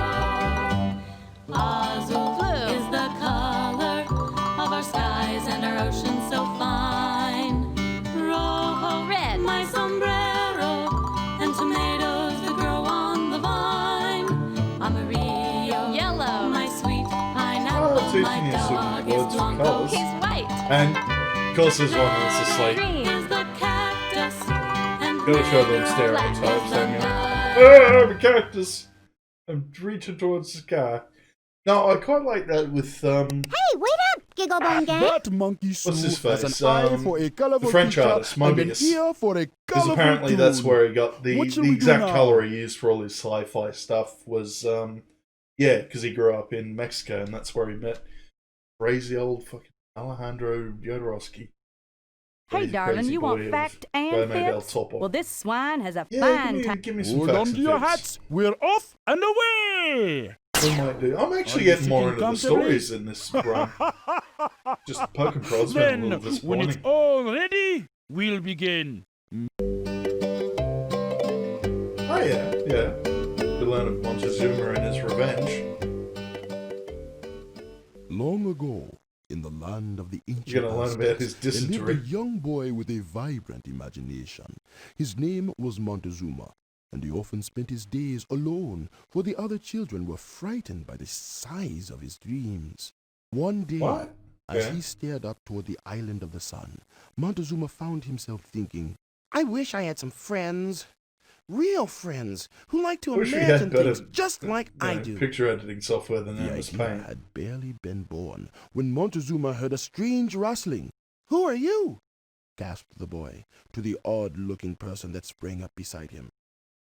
Azul is the color of our skies and our oceans so fine. Rojo, red, my sombrero, and tomatoes that grow on the vine. Amarillo, yellow, my sweet pineapple. Oh, teaching My you some dog words is for Blanco, colours. he's white. And, of course, there's one that's asleep. Green is the cactus, and Gotta show them black stereotypes, is the don't you? night. Ah, I'm a cactus. I'm reaching towards the sky. No, I quite like that with, Hey, wait up, Gigglebone gang. That monkey Sue What's his has face? an eye for a colorful the French picture artist, and an Mobius. ear for a because colorful apparently that's tune. where he got the What shall we do exact now? color he used for all his sci-fi stuff was, yeah, because he grew up in Mexico and that's where he met crazy old fucking Alejandro Jodorowsky. Hey, He's a darling, crazy you boy want of fact and Gomez del fibs? Topo. Well, this swine has a Yeah, fine time. give me some Hold facts on and to your fibs. hats. We're off and away. We might do. I'm actually Are you getting more sitting into the comfortably? stories in this run. Just poke and prod's been a Then, little when it's disappointing. all ready, we'll begin. Oh yeah, yeah. We learn of Montezuma and his revenge. Long ago, in the land of the ancient You're gonna learn about his Aztecs, there lived a dysentery. young boy with a vibrant imagination. His name was Montezuma, and he often spent his days alone, for the other children were frightened by the size of his dreams. One day, What? as Yeah. he stared up toward the island of the sun, Montezuma found himself thinking, I wish I had some friends. Real friends who like to Wish we had imagine better, things just like I do. picture editing software than the MS idea Paint. had barely been born when Montezuma heard a strange rustling. "Who are you?" gasped the boy to the odd-looking person that sprang up beside him.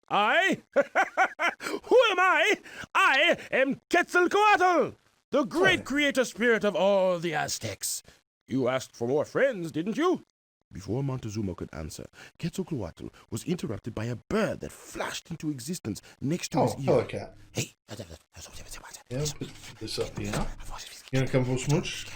"I? Who am I? I am Quetzalcoatl, the great creator spirit of all the Aztecs. You asked for more friends, didn't you?" Before Montezuma could answer, Quetzalcoatl was interrupted by a bird that flashed into existence next to Oh, his ear. hello, cat. Hey, Yeah, put this up here. You gonna come for a smooch?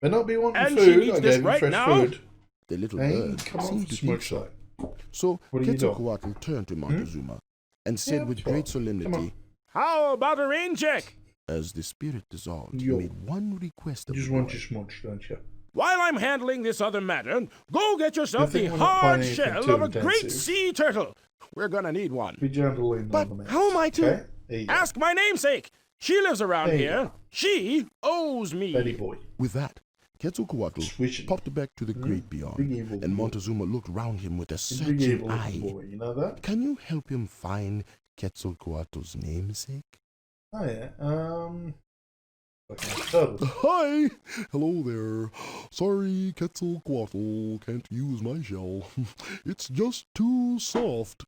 Better not be wanting And she food. needs I this gave you right fresh now? food. The little Hey, bird come on seemed for to think smooch, so. though. So What are you doing? Quetzalcoatl turned to Montezuma and said Yeah, with what's great wrong? Come solemnity, on. "How about a rain check?" As the spirit dissolved, he Yo. made one request You of just the want boy. your smooch, don't you? "While I'm handling this other matter, go get yourself Good the thing we're not hard playing anything shell too of a great intensive. sea turtle. We're gonna need one. Be gentle in But on the how am I to- Okay? There you go. Ask my namesake. She lives around There you here. go. She owes me." Betty boy. With that, Quetzalcoatl Switching. popped back to the great beyond, Big evil and boy. Montezuma looked round him with a Big searching evil eye. looking boy, you know that? "Can you help him find Quetzalcoatl's namesake?" Oh yeah. Fucking turtle. "Hi! Hello there. Sorry, Quetzalcoatl can't use my shell. It's just too soft."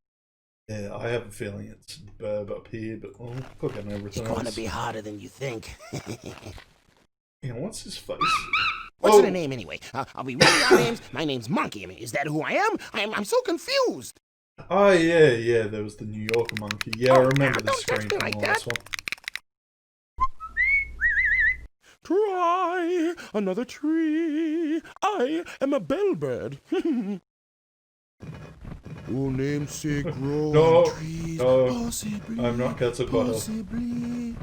Yeah, I have a feeling it's Burb up here, but well, cooking everything It's going to else. be harder than you think. Yeah, what's his face? What's Oh. the name anyway? Are we reading our names? My name's Monkey. I mean, is that who I am? I'm so confused. Oh yeah, there was the New Yorker monkey. Yeah, I Oh, remember now, the don't screen touch me from like the last that. one. "Try another tree. I am a bellbird." "Oh, namesake, grow No, on trees. no, Possibly, I'm not Quetzalcoatl. possibly."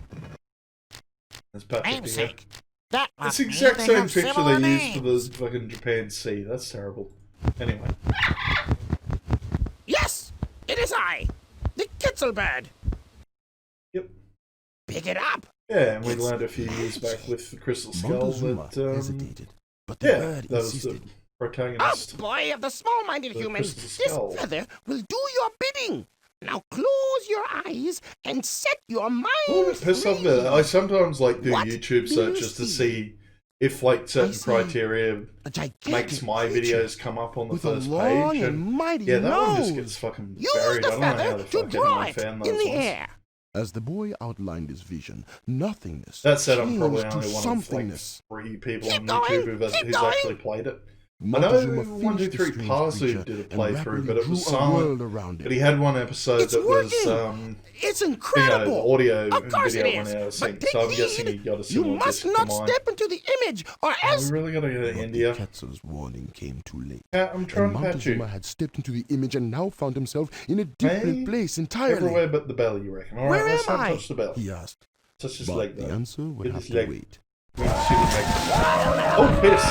That's Patrick here. Namesake. That That's must the mean exact they same have picture similar they used for names. the fucking Japan Sea. That's terrible. Anyway. Yes, it is I, the Quetzalbird. Yep. Pick it up. Yeah, and we learned a few years back with the Crystal Skull Montezuma that, hesitated, but the yeah, bird that was the insisted. Oh, protagonist. boy of the small-minded The humans, crystal this skull. feather will do your bidding. Now close your eyes and set your mind I'm a little bit pissed off free. about that. I sometimes like do What YouTube do you searches to see? see if like certain I see criteria A gigantic makes my creature videos come up on the with a first long page. and And mighty yeah, that one just nose. gets fucking Use buried. the I don't know how feather the to fuck draw anyone it found in those the ones. air. As the boy outlined his vision, nothingness That said, I'm probably changed only to one of like somethingness. 3 people Keep on going, YouTube keep who's going. actually played it. I Montezuma know finished the 123 strange Pazu creature did a and playthrough, rapidly but it drew was a silent. world around But it. he had one episode It's that working. was It's you know, incredible. audio Of and course video it went is. out of But sync, take so I'm guessing he heed. got a You similar must disc not to mine. step into the image, or Are else. we really gotta go to But India? the Quetzal's warning came too late. Yeah, I'm trying And to patch you. Montezuma had stepped into the image and now found himself in a different Hey, place entirely. Everywhere but the belly, you reckon? Alright, Where let's am not I? touch the belly. He asked, Touch his but leg the though. answer would With have his to leg. wait. We can see what makes. Oh, piss!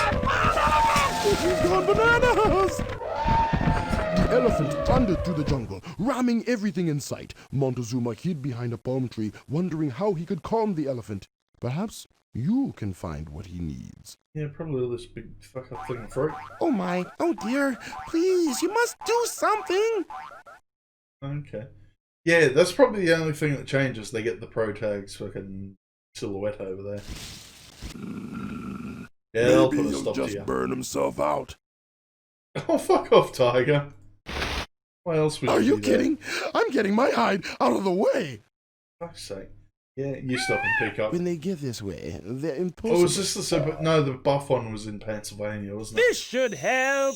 He's gone bananas! The elephant thundered through the jungle, ramming everything in sight. Montezuma hid behind a palm tree, wondering how he could calm the elephant. Perhaps you can find what he needs. Yeah, probably all this big fuck up thing of fruit. Oh my, oh dear. Please, you must do something. Okay. Yeah, that's probably the only thing that changes. They get the pro tags fucking silhouette over there. Yeah, they'll put a stop to you. burn himself out. Oh, fuck off, Tiger. What else would Are you do there? kidding? I'm getting my hide out of the way. Fuck's sake. Yeah, you stop and pick up. When they get this way, they're Oh, impulsive. was this the no? The buff one was in Pennsylvania, wasn't it? This should help.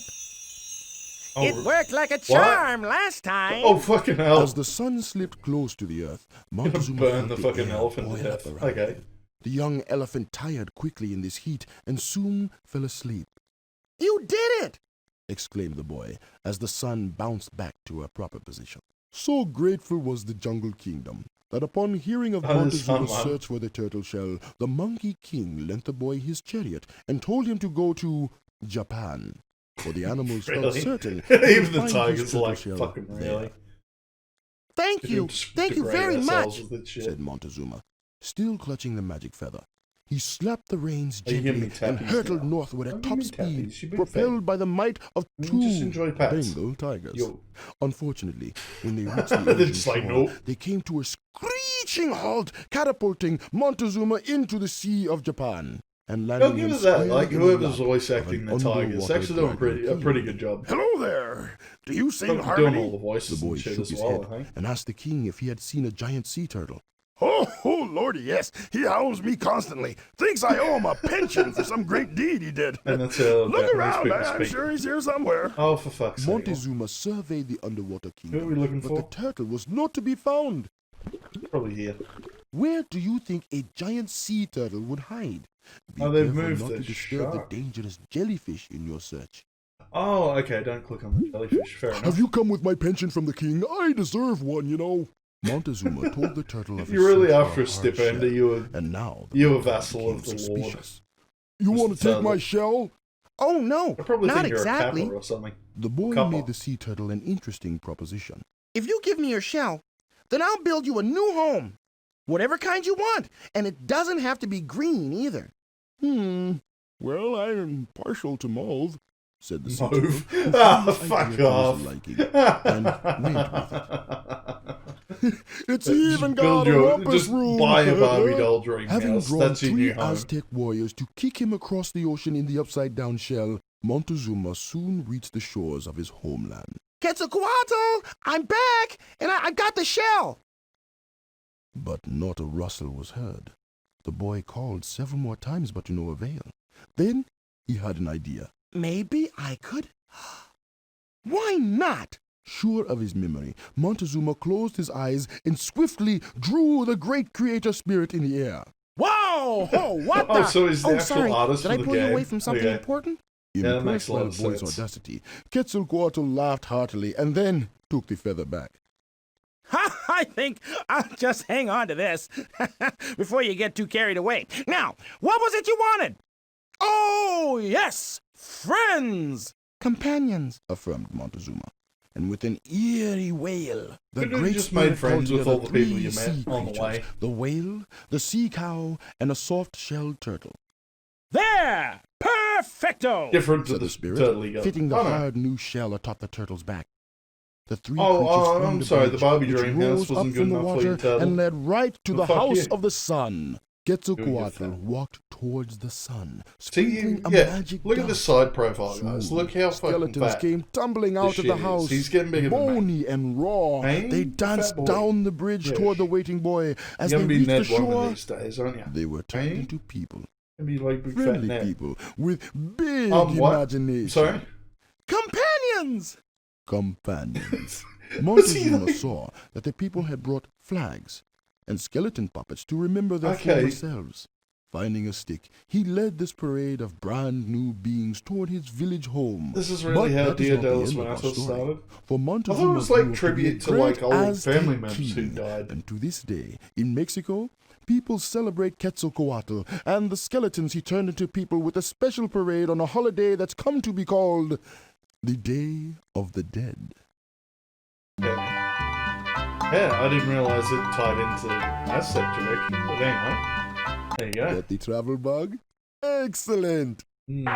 Oh, It worked like a charm last time. Oh, fucking hell. As the sun slipped close to the earth, Montezuma Burn felt the fucking air elephant to boil death. up around Okay. him. The young elephant tired quickly in this heat and soon fell asleep. You did it! Exclaimed the boy as the sun bounced back to a proper position. So grateful was the jungle kingdom that upon hearing of Montezuma's search for the turtle shell, the Monkey King lent the boy his chariot and told him to go to Japan. For the animals felt certain Even the tigers like fucking really. Thank you very much, said Montezuma, still clutching the magic feather. He slapped the reins Are you giving gently me and tappies hurtled now? northward at Don't top give me tappies, speed, you big propelled thing. by the might of Just two enjoy pats. Bengal tigers. Yo. Unfortunately, when they reached the They're ocean just like, shore, nope. they came to a screeching halt, catapulting Montezuma into the Sea of Japan and I'll landing give him it that. squarely Like in the whoever's lap voice of acting an the tigers, underwater actually doing dragon a pretty king. good job. Hello there! Do you sing Doing all harmony? the voices The boy and shit shook as his well, head I think. and asked the king if he had seen a giant sea turtle. Oh, lordy, yes. He hounds me constantly. Thinks I owe him a pension for some great deed he did. And that's how Look Japanese around, people I'm speak. sure he's here somewhere. Oh, for fuck's sake. Montezuma surveyed the underwater kingdom, Who are we looking but for? the turtle was not to be found. Probably here. Where do you think a giant sea turtle would hide? Be Oh, they've careful moved not the to disturb shark. the dangerous jellyfish in your search. Oh, okay, don't click on the jellyfish. Fair enough. Have you come with my pension from the king? I deserve one, you know. Montezuma told the turtle of his You're really search after a for hard stipender, shell, and now the you a turtle vassal became of the Lord. suspicious. You Mr. want to take my Turtle. shell? Oh, no, I probably not think you're exactly. a kappa or something. The boy Kappa. made the sea turtle an interesting proposition. If you give me your shell, then I'll build you a new home. Whatever kind you want, and it doesn't have to be green either. Well, I am partial to mauve, said the sea Mauve. turtle. Ah, whose fuck idea to his off. liking, and went with it. It's even Just got a build rumpus just room. buy a Barbie doll dream Having house. drawn That's your 3 new home. Aztec warriors to kick him across the ocean in the upside-down shell, Montezuma soon reached the shores of his homeland. Quetzalcoatl, I'm back, and I got the shell. But not a rustle was heard. The boy called several more times, but to no avail. Then he had an idea. Maybe I could. Why not? Sure of his memory, Montezuma closed his eyes and swiftly drew the great creator spirit in the air. Whoa! Oh, what Oh, the? so he's the oh, actual sorry. artist Did for I the pull you game? away from something Okay. important? Yeah, that makes Impressed a by lot the of boy's sense. audacity, Quetzalcoatl laughed heartily and then took the feather back. I think I'll just hang on to this before you get too carried away. Now, what was it you wanted? Oh, yes, friends. Companions. Affirmed Montezuma. And with an eerie wail, the Couldn't you great just made spirit friends called with all together the people you 3 met sea on the creatures, way? the whale, the sea cow, and a soft-shelled turtle. There! Perfecto! Different to Said the the spirit, turtle you got. fitting the Oh, no. hard new shell atop the turtle's back. The 3 Oh, creatures oh, formed I'm a sorry, the bridge Barbie which dream house rose wasn't up good from the enough for you, water turtle. and led right to Well, the fuck house you. of the sun. Quetzalcoatl fat. walked towards the sun, See, sprinkling a yeah, magic look at the dust. side profile, guys. Soon, Look how fucking skeletons fat. came tumbling out of shit the is. house, He's getting bigger than me. bony and raw. Hey, They fat danced boy. down the bridge Yes. toward the waiting boy. As You're they gonna be reached the Ned one shore, of these days, aren't you? they were turned Hey? into people. You're gonna be like big fat Friendly Ned. people with big What? imagination. Sorry? Companions. Companions. What's he Montezuma like? saw that the people had brought flags and skeleton puppets to remember their Okay. former selves. Finding a stick, he led this parade of brand new beings toward his village home. This is really But how that is Dia not the Dallas end when of I our first story. started. For I Montezuma thought it was grew like up to be a tribute to great like old Aztec family members who king. died. And to this day, in Mexico, people celebrate Quetzalcoatl and the skeletons he turned into people with a special parade on a holiday that's come to be called the Day of the Dead. Yeah, I didn't realize it tied into Aztec direction, but anyway. There you go. Get the travel bug? Excellent! Hmm.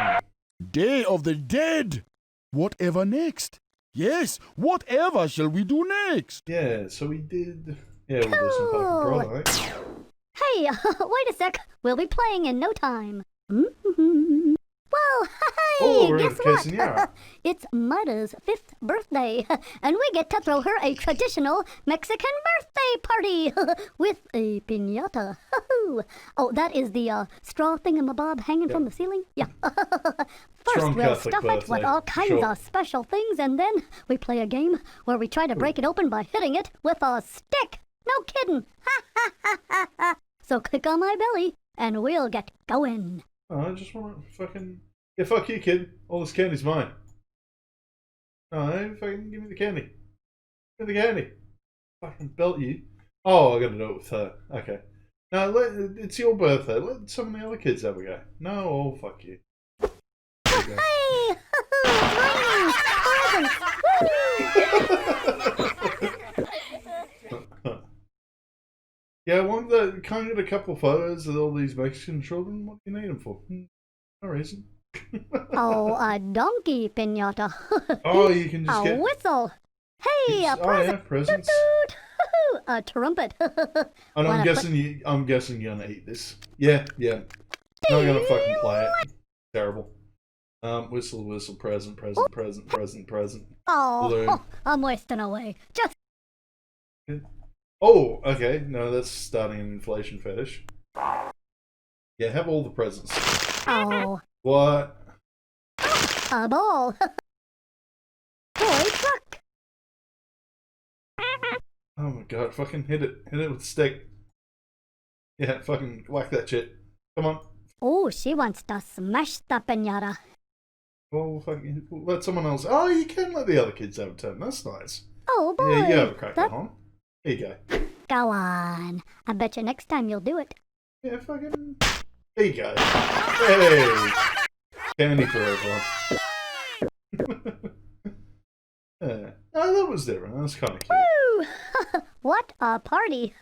Day of the Dead! Whatever next? Yes, whatever shall we do next? Yeah, so we did. Yeah, we'll do some fucking prod, right? Hey, wait a sec. We'll be playing in no time. When Well, Oh, hey, we're guess at what? quinceañera. It's Maida's 5th birthday, and we get to throw her a traditional Mexican birthday party with a piñata. Oh, that is the straw thingamabob hanging from the ceiling? Yeah. First, Strong we'll Catholic stuff it with birthday, all for kinds sure. of special things, and then we play a game where we try to break it open by hitting it with a stick. No kidding. So click on my belly, and we'll get going. Oh, I just want to fucking... Yeah, fuck you, kid. All this candy's mine. No, fucking give me the candy. Give me the candy. Fucking belt you. Oh, I gotta do it with her. Okay. No, it's your birthday. Let some of the other kids have a go. No, oh, fuck you. There you go. Hey! It's raining! Presents! Yeah, I want the kind of a couple of photos of all these Mexican children. What do you need them for? No reason. Oh, a donkey piñata. Oh, you can just A get... whistle. Hey, a Oh, present. yeah, presents. Toot, toot. A trumpet. And Wanna I'm guessing you're gonna eat this. Yeah. Not gonna fucking play it. Terrible. Whistle, present. Oh, Balloon. I'm wasting away. Just Oh, okay. No, that's starting an inflation fetish. Yeah, have all the presents. oh, What? a ball. Toy truck. Oh my god, fucking hit it. Hit it with a stick. Yeah, fucking whack that shit. Come on. Oh, she wants to smash the piñata. Oh, fucking let someone else. Oh, you can let the other kids have a turn. That's nice. Oh boy. Yeah, you have a crack at That- home. Here you go. Go on. I bet you next time you'll do it. Yeah, fucking. There you go. Hey! Candy for everyone. Yeah. Oh, that was different. That was kind of cute. Woo! What a party.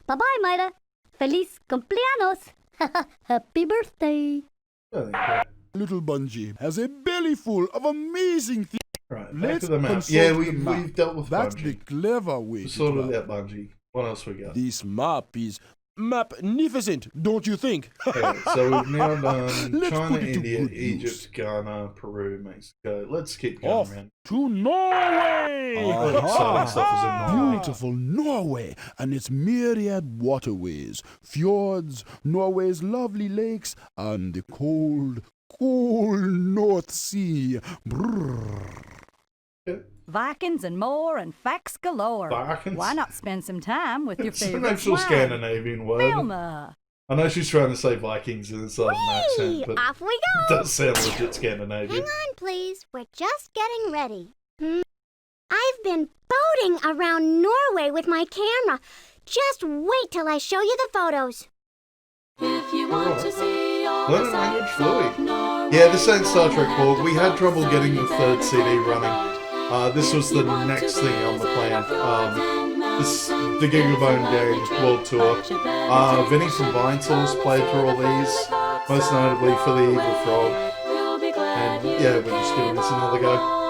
Bye-bye, Maida. Feliz cumpleaños. Happy birthday. I think that- Little Bungie has a belly full of amazing things. Right, back Let's to the map. consult Yeah, the we've map. dealt with That's the Bungie. clever way We to sorted travel. out Bungie. What else we got? This map is magnificent, don't you think? Okay, so we've now done Let's China, put it to India, good Egypt, use. Ghana, Peru, Mexico. Let's keep going Off around. to Norway! All the exciting stuff is in Norway. Beautiful Norway and its myriad waterways, fjords, Norway's lovely lakes, and the cold, cold North Sea. Brrr. Vikings and more and facts galore. Vikings? Why not spend some time with your It's an favorite actual wine? Scandinavian word. Vilma. I know she's trying to say Vikings in a southern accent, but Off we it go. does sound legit Scandinavian. Hang on, please. We're just getting ready. I've been boating around Norway with my camera. Just wait till I show you the photos. If you want to see all Learn the a language sights fluid. of Norway, Yeah, this ain't Star Trek Borg. We had trouble getting the third CD running. This was the next thing on the plan. The Gigglebone Games World Tour. Vinny from Vine Source played through all these, most notably for the Evil Frog. And yeah, we're just giving this another go.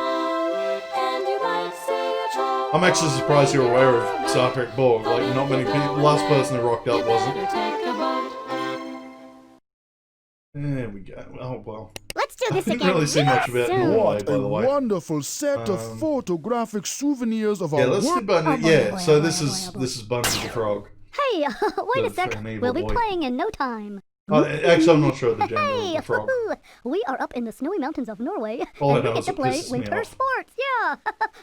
I'm actually surprised you're aware of Star Trek Borg. Like, not many people. Last person who rocked up wasn't. There we go. Oh, well. Let's do I this didn't again. really see much about soon. Norway, What by a the way. wonderful set of Um, photographic souvenirs of Yeah, our let's do work. Bunny. Oh, boy, Yeah, boy, so oh, boy, this oh, is boy, oh, boy. this is Bunny the Frog. Hey, wait a For sec. an evil We'll be boy. playing in no time. Oh, actually, I'm not sure of the gender Hey, of the frog. we are up in the snowy mountains of Norway, All I and we know get is to it play pisses me winter off. sports. Yeah,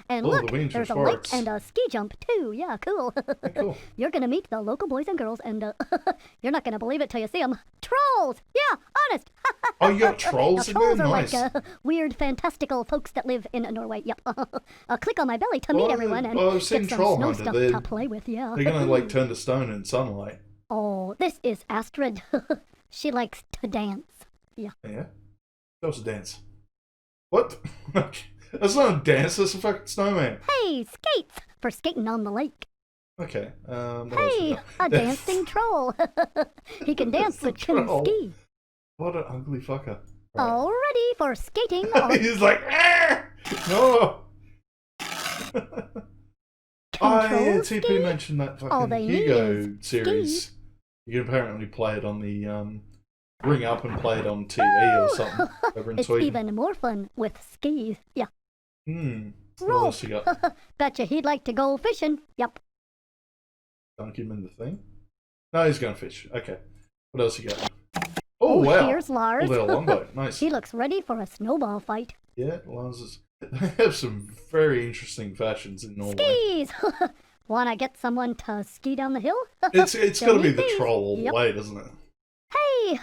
and Oh, the look, winter there's a sports. lake and a ski jump too. Yeah, cool. Cool. You're gonna meet the local boys and girls, and you're not gonna believe it till you see them. Trolls. Yeah, honest. Oh, you got trolls in Now, there? trolls are Nice. like weird, fantastical folks that live in Norway. Yep. Click on my belly to meet Oh, everyone and I've seen get some Troll snow Hunter. stuff They're- to play with. Yeah. They're gonna like turn to stone in sunlight. Oh, this is Astrid. She likes to dance. Yeah. Yeah. That was a dance. What? That's not a dance. That's a fucking snowman. Hey, skates for skating on the lake. Okay. What else we Hey, got? a dancing troll. He can dance It's a but can troll. ski. What an ugly fucker. All ready for skating on He's like, ah! No. Oh, yeah, Control TP ski? mentioned that All fucking they need Hugo is series. You can apparently play it on the ring up and play it on TV or something over in It's Sweden. even more fun with skis. Yeah. What Roll. else you got? Betcha he'd like to go fishing. Yep. Dunk him in the thing. No, he's going to fish. Okay. What else you got? Oh, wow. Here's Lars. Oh, they're longboat. Nice. He looks ready for a snowball fight. Yeah, Lars is... They have some very interesting fashions in Norway. Skis! Wanna get someone to ski down the hill? It's got to be the Please. troll all the Yep. way, doesn't it? Hey!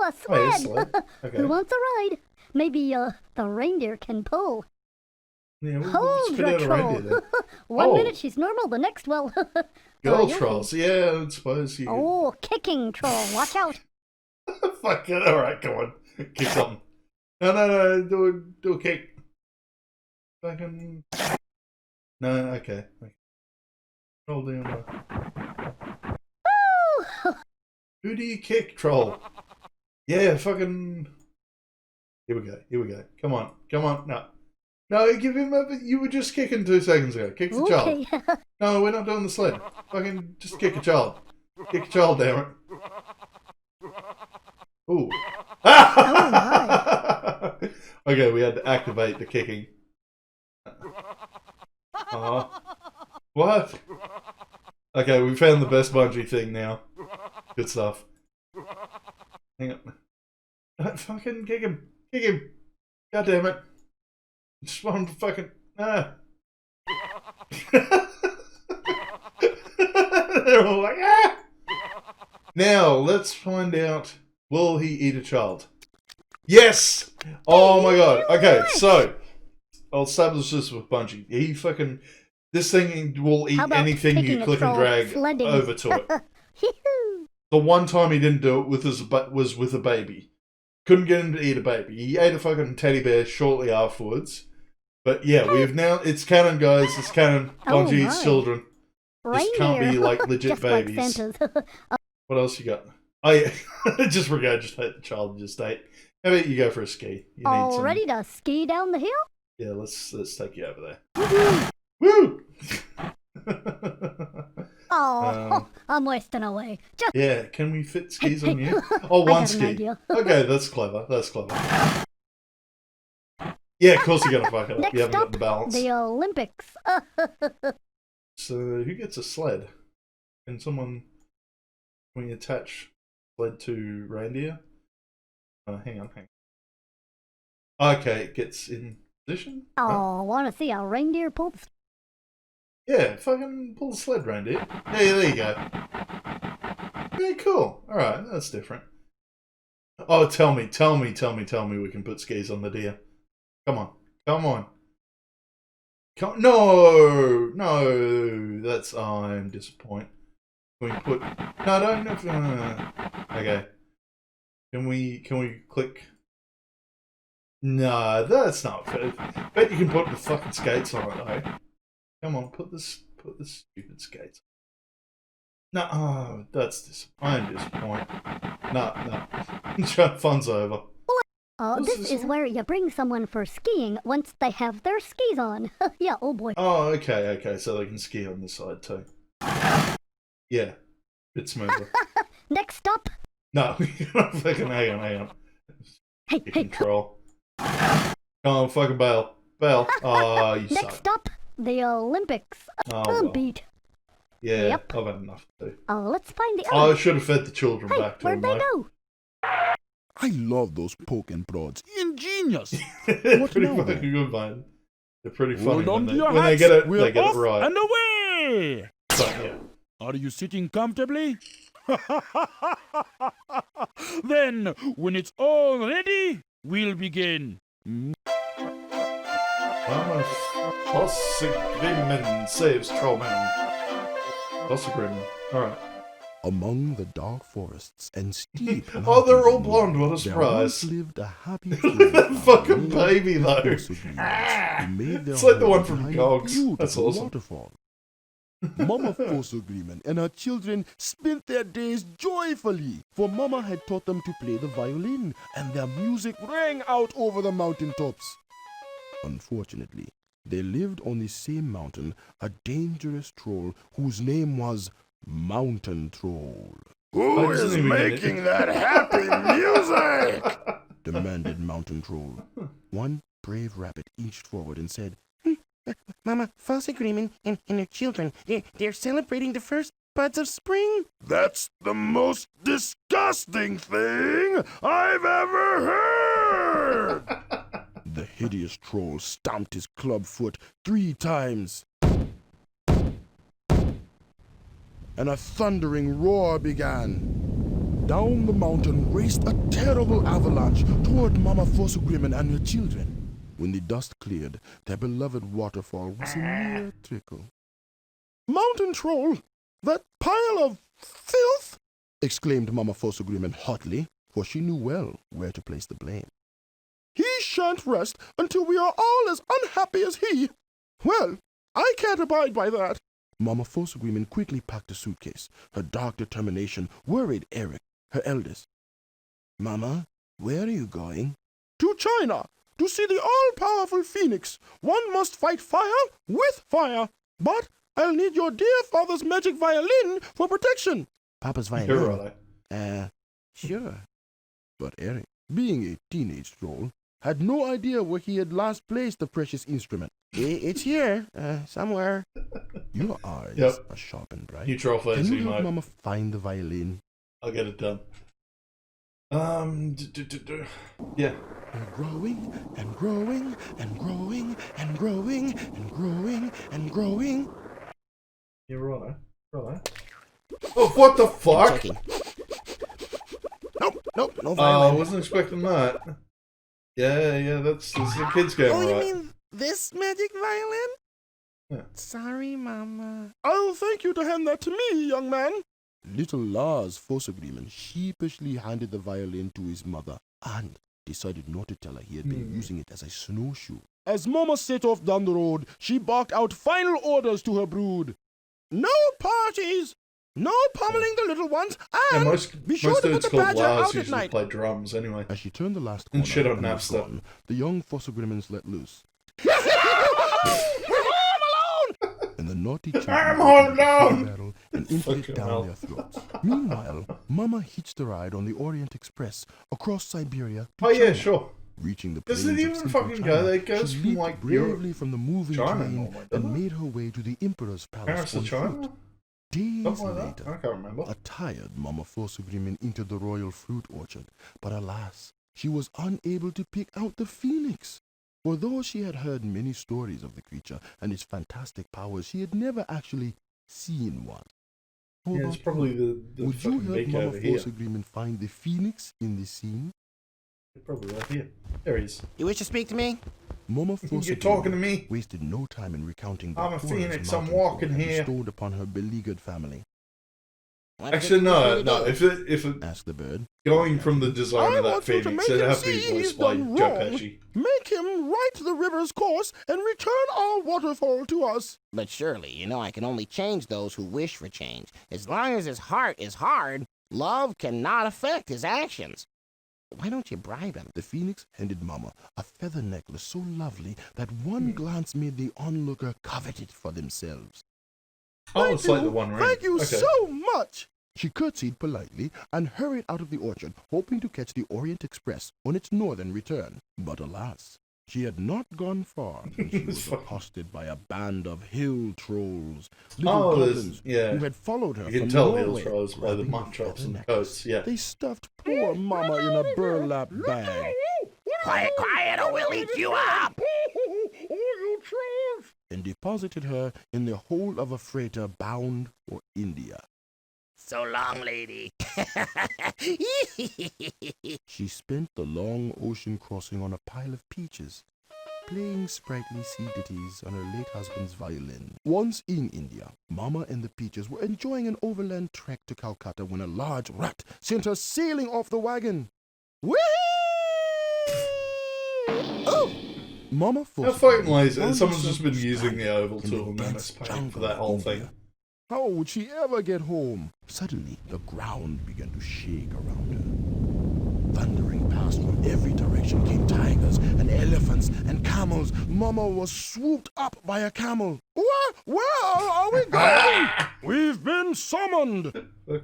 A sled! Oh, yeah, sled. Okay. Who wants a ride? Maybe the reindeer can pull. Yeah, we'll Hold spit the out a troll. reindeer then. One Oh. minute she's normal, the next, well... Girl you're trolls. Yeah, I suppose you... Oh, kicking troll. Watch out. Fuck it. All right, come on. Kick something. No. Do a kick. Fucking... No, okay. Troll down there. Woo! Who do you kick, troll? Yeah, fucking... Here we go. Come on. No, give him a... You were just kicking 2 seconds ago. Kick the child. Okay. No, we're not doing the sled. Fucking just kick a child. Kick a child, damn it. Ooh. Okay, we had to activate the kicking. What? Okay, we found the best bungee thing now. Good stuff. Hang on. Fucking kick him. Kick him. God damn it. Just want him to fucking... They're all like, ah! Now, let's find out, will he eat a child? Yes! Oh my god. Okay, so, I'll establish this with Bungie. He fucking... This thing will eat How about anything you taking a click and troll drag sledding? over to it. Hee-hoo. The one time he didn't do it with was with a baby. Couldn't get him to eat a baby. He ate a fucking teddy bear shortly afterwards. But yeah, we have now... It's canon, guys. It's canon. Bungie eats my. children. This can't be Reindeer. like legit Just babies. like Santa's. What else you got? Oh yeah, just regurgitate the child just ate. How about you go for a ski? You need All some... ready to ski down the hill? Yeah, let's take you over there. Woo! Oh, I'm wasting away. Just Yeah, can we fit skis Hey, on hey. you? Oh, I one got an ski. idea. Okay, that's clever. Yeah, of course you're gonna fuck it up. next You haven't got up, the balance. the Olympics. So who gets a sled? Can we attach sled to reindeer? Hang on. Okay, it gets in position. Oh, want to see a reindeer pull? Yeah, fucking pull the sled, reindeer. Yeah, there you go. Yeah, cool. Alright, that's different. Oh, tell me we can put skis on the deer. Come on. No, that's... Oh, I'm disappointed. Can we put... No, don't... Okay. Can we click... No, that's not fair. Bet you can put the fucking skates on it, though. Come on, put the stupid skates. No, I'm disappointed. No. Fun's over. Oh, What's this this is one? where you bring someone for skiing once they have their skis on. Yeah, oh boy. Oh, okay, so they can ski on this side too. Yeah, bit smoother. Next stop. No, fucking hang on. Hey, You hey. control. Come on, fucking bail. Oh, you Next suck. stop, the Olympics. Oh, well. Beat. Yeah, Yep. I've had enough to do. Let's find the Oh, I other. should have fed the children Hey, back to where'd them, they go? I love those poke and prods. Ingenious. They're What pretty now, fucking then? good, man. They're pretty funny Hold on when to your they hats. get it. We're They get off it right. and away. So, yeah. Are you sitting comfortably? Then, when it's all ready, we'll begin. Fossagrimmen saves Trollman. Fossagrimmen. Alright. Among the dark forests and steep Oh, they're all mountains blonde. What a there once surprise. lived a happy That fucking baby, though. It's It's like the one from Gogs. That's awesome. Waterfall. Mama Fossagrimmen and her children spent their days joyfully, for Mama had taught them to play the violin, and their music rang out over the mountaintops. Unfortunately, there lived on the same mountain a dangerous troll whose name was Mountain Troll. Who is isn't even making that happy music? Demanded Mountain Troll. One brave rabbit inched forward and said, Mama, False Agreement and her children, they're celebrating the first buds of spring. That's the most disgusting thing I've ever heard! The hideous troll stamped his club foot 3 times. And a thundering roar began. Down the mountain raced a terrible avalanche toward Mama Fossagrimen and her children. When the dust cleared, their beloved waterfall was a mere trickle. Mountain Troll! That pile of filth! Exclaimed Mama Fossagrimen hotly, for she knew well where to place the blame. He shan't rest until we are all as unhappy as he. Well, I can't abide by that. Mama Fossagrimen quickly packed a suitcase. Her dark determination worried Eric, her eldest. Mama, where are you going? To China, to see the all-powerful Phoenix. One must fight fire with fire. But I'll need your dear father's magic violin for protection. Papa's violin? You're right. Sure. But Eric, being a teenage troll, had no idea where he had last placed the precious instrument. It's here, somewhere. Your eyes are sharp and bright. You troll Can you help mode. Mama find the violin? I'll get it done. Yeah. And growing, and growing, and growing, and growing, and growing, and growing. You're right. Right. Oh, what the fuck? Nope, no Oh, I violin. wasn't expecting that. Yeah, this is a kid's game, Oh, you right? mean this magic violin? Yeah. Sorry, Mama. I'll thank you to hand that to me, young man. Little Lars Fossagrimen sheepishly handed the violin to his mother and decided not to tell her he had been using it as a snowshoe. As Mama set off down the road, she barked out final orders to her brood. No parties! No pummeling the little ones, and be sure to put dudes the called badger Lars out at usually night. play drums anyway. As she turned the last And corner shit on was Napster. gone, the young Fossagrimens let loose. And the naughty children I'm home alone! barrel and emptied it Fucking down hell. their throats. Meanwhile, Mama hitched a ride on the Orient Express across Siberia to Oh yeah, China. sure. Reaching the Does plains it of even central fucking China, go there? It goes she from, leaped like, bravely Europe, from the moving China train normally, and doesn't it? made her way to the Emperor's palace Paris on to China? foot. Days Something like that? I later, can't remember. a tired Mama Fossagrimen entered the royal fruit orchard, but alas, she was unable to pick out the phoenix. For though she had heard many stories of the creature and its fantastic powers, she had never actually seen one. How Yeah, it's about probably you? the Would you fucking help beak Mama over here. Fossagrimen find the phoenix in this scene? Probably right here. There he is. You wish to speak to me? Mama You're talking to Fossagrimen me? wasted no time in recounting the I'm a horrors phoenix, I'm Mountain walking Troll had here. bestowed upon her beleaguered family. What is Actually, it you want me no. to do? If it Asked the bird. going from the design I of that want you to phoenix, make it'd him have to be see voiced he's by done Joe wrong. Pesci. Make him right the river's course and return our waterfall to us. But surely, you know I can only change those who wish for change. As long as his heart is hard, love cannot affect his actions. Why don't you bribe him? The phoenix handed Mama a feather necklace so lovely that one glance made the onlooker covet it for themselves. Oh, it's like the one ring. Thank you Okay. so much. She curtsied politely and hurried out of the orchard, hoping to catch the Orient Express on its northern return. But alas, she had not gone far when she was accosted by a band of hill trolls, little goblins who had followed her You can from tell Norway, hill trolls by the grabbing mud chops feather and necklace. coats, yeah. They stuffed poor Mama in a burlap bag. Quiet, or we'll eat you up! You trolls! And deposited her in the hold of a freighter bound for India. So long, lady. She spent the long ocean crossing on a pile of peaches, playing sprightly sea ditties on her late husband's violin. Once in India, Mama and the peaches were enjoying an overland trek to Calcutta when a large rat sent her sailing off the wagon. Whee! Oh! Mama How forced fucking lazy. found Someone's herself just been using stranded the oval in tool the and then dense it's paying for jungle that of whole India. thing. How would she ever get home? Suddenly, the ground began to shake around her. Thundering fast from every direction came tigers and elephants and camels. Mama was swooped up by a camel. Where are we going? We've been summoned.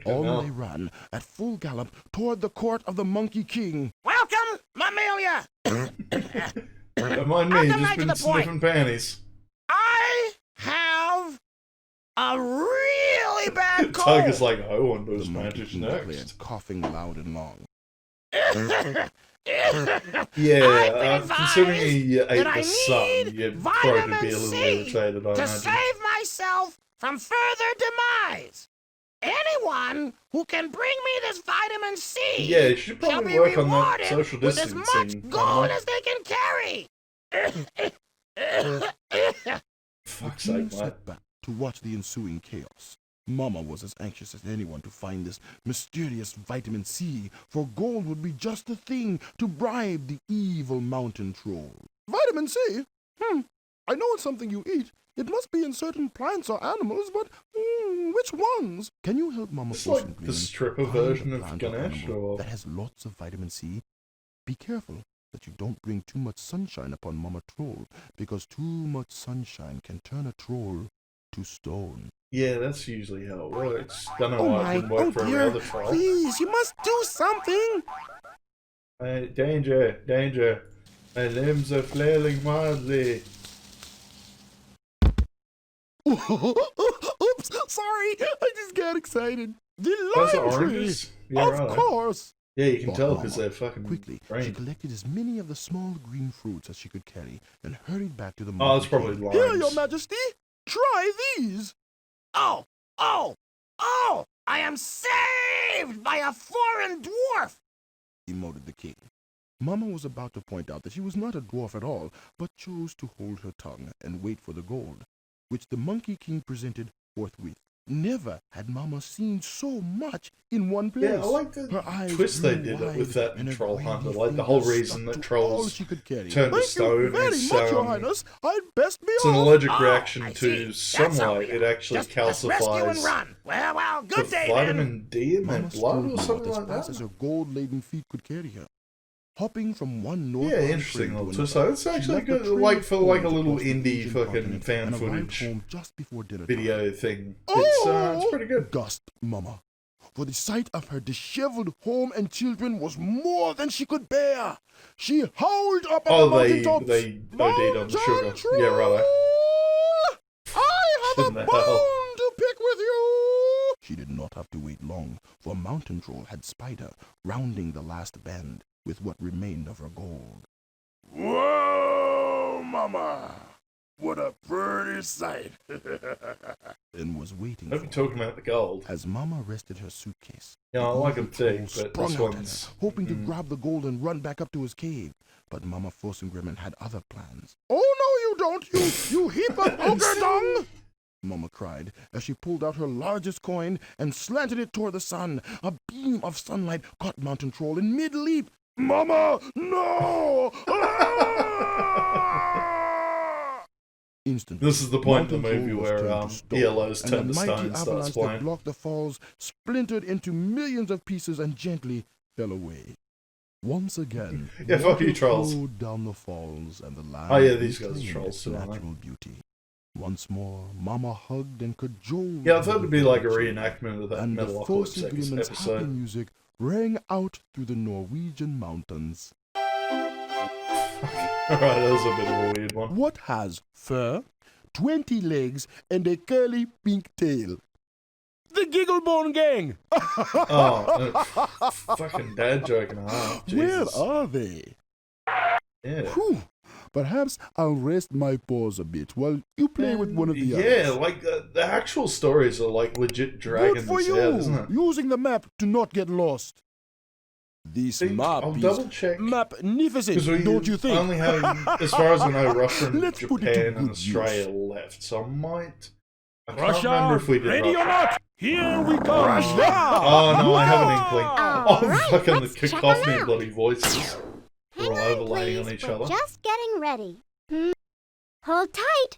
On they ran at full gallop toward the court of the Monkey King. Welcome, Mammalia! Don't mind me, just been sniffing panties. I have a really bad cold. Tiger's like, I want those The Monkey panties King declared, next. coughing loud and long. Yeah, considering he ate that I the sun, need you'd probably be a vitamin little C irritated, I to imagine. save myself from further demise. Anyone who can bring me this vitamin C Yeah, you should shall probably be work on that rewarded social with as distancing. much gold as they can carry. Fuck's The king sake, mate. sat back to watch the ensuing chaos. Mama was as anxious as anyone to find this mysterious vitamin C, for gold would be just the thing to bribe the evil mountain troll. Vitamin C? I know it's something you eat. It must be in certain plants or animals, but which ones? Can you help Mama It's like forcibly the stripper find a version of plant or Ganesh, animal or... that has lots of vitamin C? Be careful that you don't bring too much sunshine upon Mama Troll, because too much sunshine can turn a troll to stone. Yeah, that's usually how it works. Don't know Oh why it my, wouldn't work oh for every dear, other troll. please, you must do something. Danger, danger. My limbs are flailing wildly. Oops, sorry, I just got excited. The Those are lime tree! oranges? Yeah, Of right. course! Yeah, you can Thought tell Mama. because they're fucking Quickly, she green. collected as many of the small green fruits as she could carry and hurried back to the Oh, it's Monkey probably King. limes. Here, your majesty! Try these! Oh! I am saved by a foreign dwarf. Emoted the king. Mama was about to point out that she was not a dwarf at all, but chose to hold her tongue and wait for the gold, which the Monkey King presented forthwith. Never had Mama seen so much in one place. Yeah, I like Her the eyes twist they grew did it wide, with that and her troll greedy hunter. Like the whole fingers reason stuck that to all trolls she could carry. turn to Thank stone you very is much, Your Highness. I'd best be it's an off. allergic Oh, reaction I to see. That's how sunlight. we- It actually Just rescue and calcifies run. Well, the good day then. vitamin D in their Mama blood strode or north something as like fast as that. her gold-laden feet could carry her. Hopping from one north Yeah, interesting little twist. So it's she actually left the good, trail like of for like a gold little across the indie Asian fucking continent fan and arrived footage home just before dinner video time. thing. It's pretty good. Gasped Mama, for the sight of her disheveled home and children was more than she could bear. She howled up at the Oh, mountaintops. they OD'd on the sugar. Mountain Yeah, right. Troll, I have In a the bone hell. to pick with you. She did not have to wait long, for Mountain Troll had spied her, rounding the last bend with what remained of her gold. Whoa, Mama! What a pretty sight! And was waiting Don't for be talking about the gold. as Mama rested her suitcase. Yeah, I the like evil them big, troll but sprung this out at one's... her, hoping to grab the gold and run back up to his cave. But Mama Fossengrimmen had other plans. Oh, no, you don't, you heap of ogre dung! Mama cried as she pulled out her largest coin and slanted it toward the sun. A beam of sunlight caught Mountain Troll in mid-leap. Mama, no! Ah! Instantly, This is the point in the Mountain movie Troll was where turned to stone, ELO's and Turn the to mighty Stone starts avalanche that playing. blocked the falls splintered into millions of pieces and gently fell away. Once again, Yeah, fuck you, water trolls. flowed down the falls, and the land Oh, yeah, these guys are retained trolls its too, aren't they? natural beauty. Once more, Mama hugged and cajoled. Yeah, I thought it'd be like a children, reenactment of that and the Metalocalypse Fossengrimmen's happy episode. music rang out through the Norwegian mountains. Alright, that was a bit of a weird one. What has fur, 20 legs, and a curly pink tail? The Gigglebone Gang! Oh, fucking dad joke and a half. Where Jesus. are they? Yeah. Whew. Perhaps I'll rest my paws a bit while you play with one of the Yeah, others. like the actual stories are like legit dragging Good for this you! out, isn't it? Using the map to not get lost. This See, map I'll is double check. magnificent, Because we don't you think? only have, as far as I know, Russia and Let's put it to Japan and good Australia use. left. So I might. I can't Russia, remember if we did ready or Russia. not, here we come. Oh no, I have an inkling. All Oh, right, fucking the let's check 'em cacophony of out. bloody voices. We're all Hang on, overlaying please. on each We're other. just getting ready. Hold tight.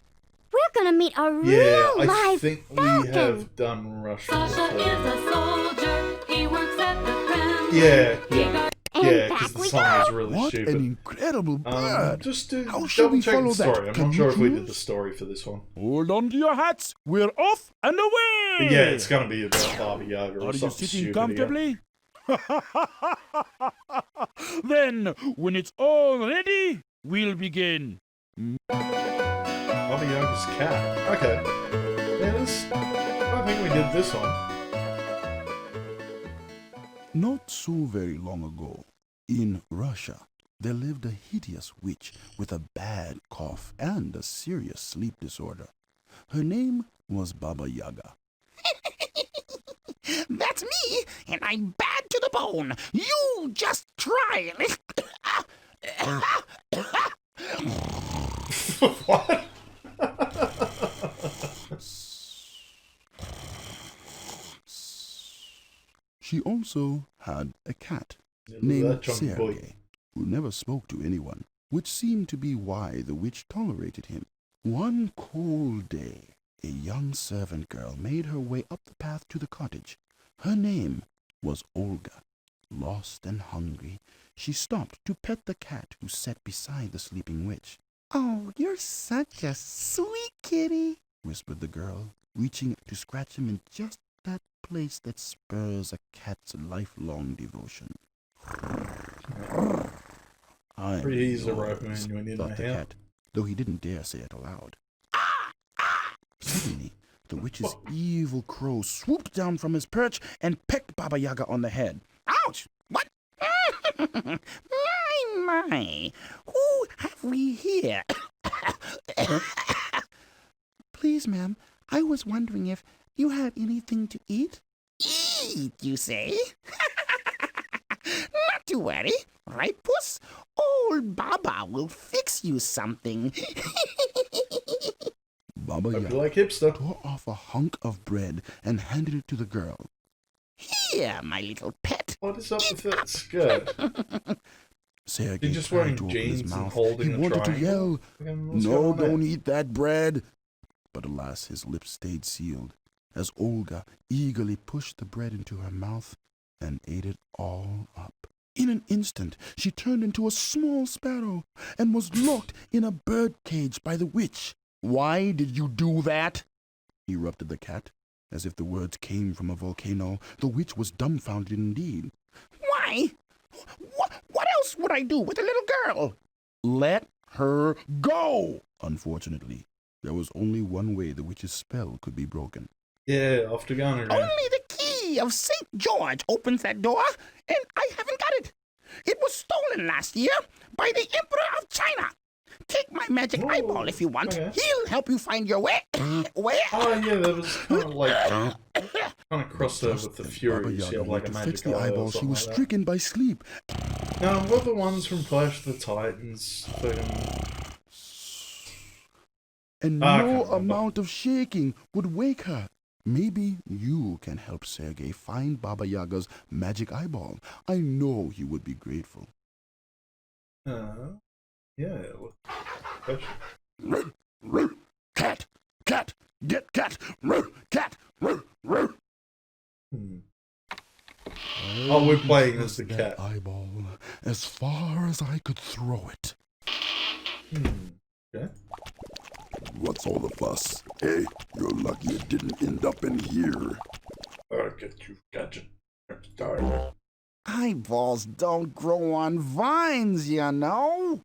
We're gonna meet a Yeah, real I live think we falcon. have done Russia. Sasha is a soldier, he works at the Kremlin. Yeah, He yeah. got And Yeah, because back the we song go. was really What an stupid. incredible bird! Just to How should we double check follow the story. that? I'm Can not you sure if we did choose? the story for this one. Hold on to your hats. We're off and away. But yeah, it's gonna be about Baba Yaga or Are you something sitting stupid. comfortably? Then, when it's all ready, we'll begin. Baba Yaga's cat. Okay. Yeah, this. I think we did this one. Not so very long ago, in Russia, there lived a hideous witch with a bad cough and a serious sleep disorder. Her name was Baba Yaga. That's me, and I'm bad to the bone. You just try it. What? She also had a cat Yeah, named that chunky boy. Sergei, who never spoke to anyone, which seemed to be why the witch tolerated him. One cold day, a young servant girl made her way up the path to the cottage. Her name was Olga. Lost and hungry, she stopped to pet the cat who sat beside the sleeping witch. "Oh, you're such a sweet kitty," whispered the girl, reaching to scratch him in just that place that spurs a cat's lifelong devotion. "I'm Pretty easy to rope yours," when you need thought a the help. cat, though he didn't dare say it aloud. Suddenly, the witch's evil crow swooped down from his perch and pecked Baba Yaga on the head. Ouch! What? My. Who have we here? "Please, ma'am, I was wondering if you have anything to eat?" Eat, you say? Not to worry, right, Puss? Old Baba will fix you something. Baba Hope you Yaga like hipster. tore off a hunk of bread and handed it to the girl. Here, my little pet. What is up with that skirt? Sergei You're just tried wearing to open jeans his and mouth. holding He a wanted to triangle? yell, What's "No, going on there? don't eat that bread!" But alas, his lips stayed sealed, as Olga eagerly pushed the bread into her mouth and ate it all up. In an instant, she turned into a small sparrow and was locked in a bird cage by the witch. "Why did you do that?" erupted the cat. As if the words came from a volcano, the witch was dumbfounded indeed. Why? What else would I do with a little girl? "Let her go!" Unfortunately, there was only one way the witch's spell could be broken. Yeah, off to Ghana. Only the key of St. George opens that door, and I haven't got it. It was stolen last year by the Emperor of China. Take my magic Ooh, eyeball if you want. okay. He'll help you find your way. Where? Oh yeah, that was kind of like kind of crossed over with the As Baba Fury. She Yaga had like went a to fix magic the eye or eyeball, she something was like that. stricken by sleep. No, what the ones from Clash of the Titans? Fucking... And I can't no remember. amount of shaking would wake her. Maybe you can help Sergei find Baba Yaga's magic eyeball. I know he would be grateful. Yeah. Cat! Cat! Get cat! Cat! Oh, we're playing as the That cat. eyeball as far as I could throw it. Okay. What's all the fuss? Hey, you're lucky it didn't end up in here. I'll get you, gotcha. Darn. Eyeballs don't grow on vines, you know.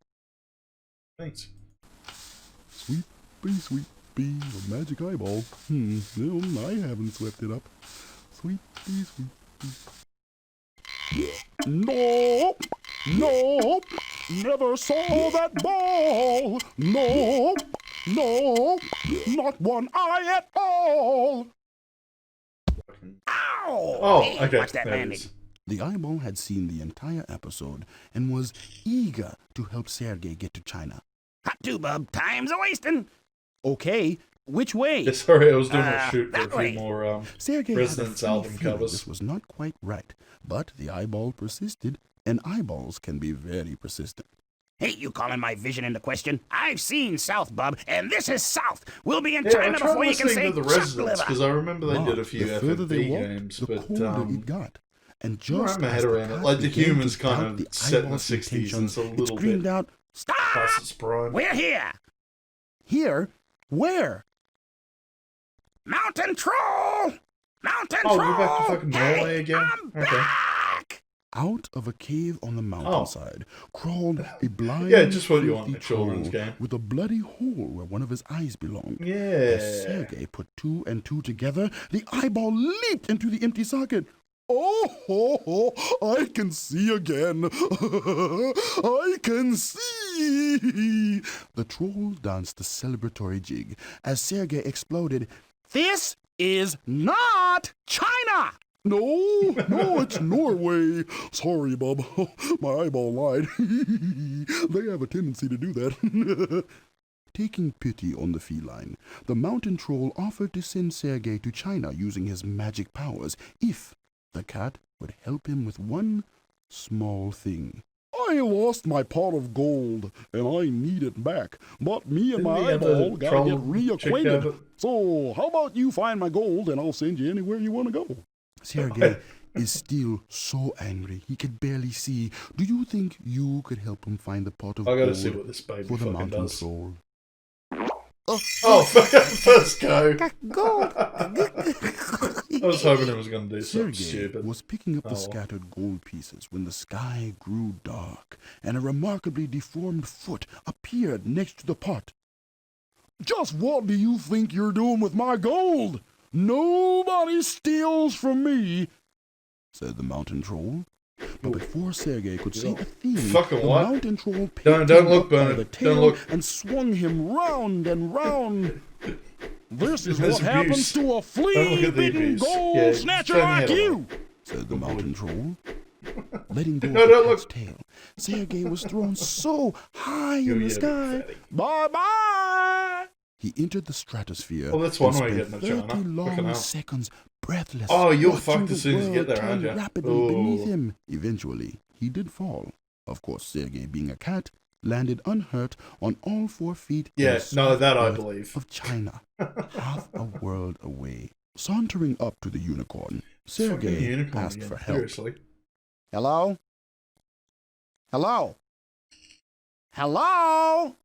Thanks. Sweet bee, a magic eyeball. No, I haven't swept it up. Sweet bee. No, never saw that ball. No, not one eye at all. Ow! Oh, Hey, okay. watch that there it landing. is. The eyeball had seen the entire episode and was eager to help Sergei get to China. Hot too, bub. Time's a wasting. Okay, which way? Yeah, sorry, I was doing a shoot for that a few way. more Sergei Residence had a funny album feeling covers. This was not quite right, but the eyeball persisted, and eyeballs can be very persistent. Hey, you calling my vision into question? I've seen South, bub, and this is South. We'll be in Yeah, I China tried before you can listening say to the chuck Residents liver. because I remember they did a But few the further they FFP walked, games, the but colder it got, And I just wrap my as head the around it. cat Like the began to humans doubt kind the of set in the eyeball's 60s, and intentions, it's a it little screamed bit out, Stop! past its prime. We're here! "Here? Where?" Mountain Troll! Mountain Oh, Troll! we're back to fucking Norway Hey, again? I'm Okay. back! Out of a cave on the mountainside crawled a blind, Yeah, just what you want in filthy a children's troll game. with a bloody hole where one of his eyes belonged. As Yeah. Sergei put two and two together, the eyeball leaped into the empty socket. "Oh, ho, ho, I can see again. I can see." The troll danced the celebratory jig as Sergei exploded. This is not China! "No, it's Norway. Sorry, Bob. My eyeball lied. They have a tendency to do that." Taking pity on the feline, the mountain troll offered to send Sergei to China using his magic powers if the cat would help him with one small thing. "I lost my pot of gold, and I need it back, but me and Didn't my the other eyeball gotta troll get chick have reacquainted. it? So how about you find my gold, and I'll send you anywhere you want to go?" Sergei is still so angry he could barely see. Do you think you could help him find the pot of I gotta gold see what this baby for the fucking mountain does. troll? Oh, first go. Gold. I was hoping it was going to do something Sergei stupid. was picking up the Oh, well. scattered gold pieces when the sky grew dark and a remarkably deformed foot appeared next to the pot. "Just what do you think you're doing with my gold? Nobody steals from me," said the mountain troll. But before Sergei could say a thing, Fucking the what? mountain troll picked Don't him look, up by Bernard. the Don't tail look. and swung him round and round. "This is There's what happens abuse. to a Don't look at the flea-bitten abuse. gold Yeah, snatcher turn your like head you," said the mountain troll. Letting go No, of the don't cat's look. tail, Sergei was thrown so high You in the big sky. fatty. Bye-bye! He entered the stratosphere Oh, that's and one way spent of getting to 30 China. long Fucking hell. seconds breathless. Oh, you're watching fucked the as soon as you get world there, aren't turn you? rapidly beneath Oh. him. Eventually, he did fall. Of course, Sergei, being a cat, landed unhurt on all 4 feet. in Yeah, the no, soft that I earth believe. Of China, half a world away. Sauntering up to the unicorn, Fucking Sergei unicorn asked again, for help. Seriously. Hello? Hello? Hello?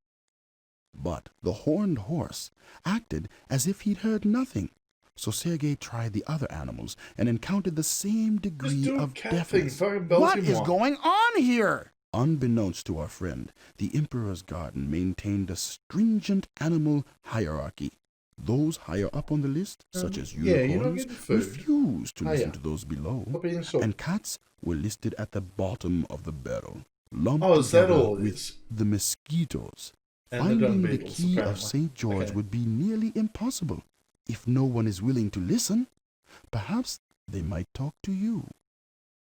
But the horned horse acted as if he'd heard nothing. So Sergei tried the other animals and encountered the same Just degree do a of cat thing. deafness. Fucking belt What him is one. going on here? Unbeknownst to our friend, the Emperor's garden maintained a stringent animal hierarchy. Those higher up on the list, such as yeah, you're not unicorns, getting food. refused to listen Higher. to those below, Stop being so. and cats were listed at the bottom of the barrel, lumped Oh, is that together all it with is? the mosquitoes. And the dung Finding the beetles, key of apparently. St. George Okay. would be nearly impossible. If no one is willing to listen, perhaps they might talk to you.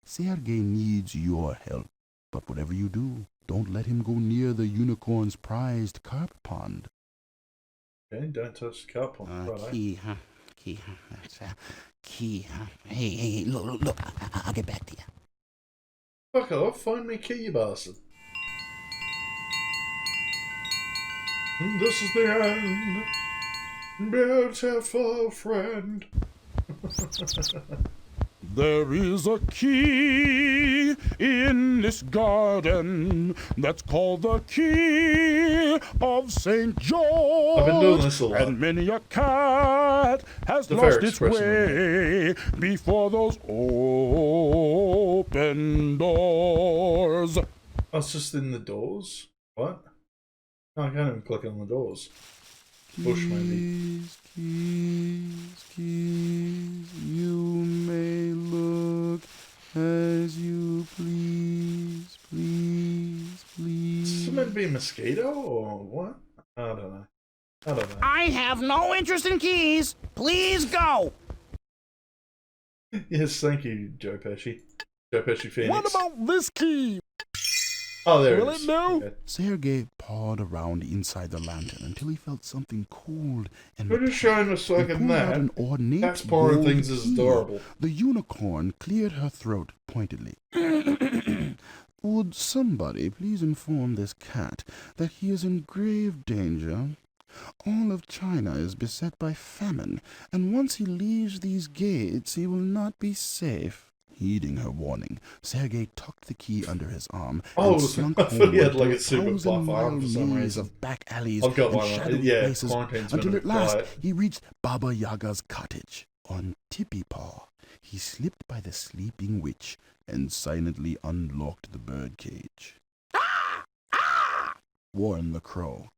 Sergei needs your help, but whatever you do, don't let him go near the unicorn's prized carp pond. Okay, don't touch the cup on right, Key, huh? Key, huh? That's, key, huh? Hey, look. I'll get back to you. Fuck off, find me a key, you bastard. And this is the end. Beautiful friend. There is a key in this garden that's called the key of St. George. I've been doing this a lot. And many a cat has The fair lost its expression. way before those open doors. Oh, it's just in the doors? What? No, I can't even click on the doors. Bush maybe. Keys, you may look as you please. Is it meant to be a mosquito or what? I don't know. I have no interest in keys. Please go. Yes, thank you, Joe Pesci. Joe Pesci Phoenix. What about this key? Oh, there Will it it is. do? Okay. Sergei pawed around inside the lantern until he felt something cold and We're just showing us He fucking pulled out that. an ornate That's pouring gold things is key. adorable. The unicorn cleared her throat pointedly. Would somebody please inform this cat that he is in grave danger? All of China is beset by famine, and once he leaves these gates, he will not be safe. Heeding her warning, Sergei tucked the key under his arm Oh, and slunk I thought he had homeward like through a a super buff 1,000-mile arm for some maze reason. of back alleys I've got and one. shadowy Yeah, places quarantine's been a until bit at last quiet. he reached Baba Yaga's cottage. On tippy paw, he slipped by the sleeping witch and silently unlocked the birdcage. "Ah! Ah!" warned the crow,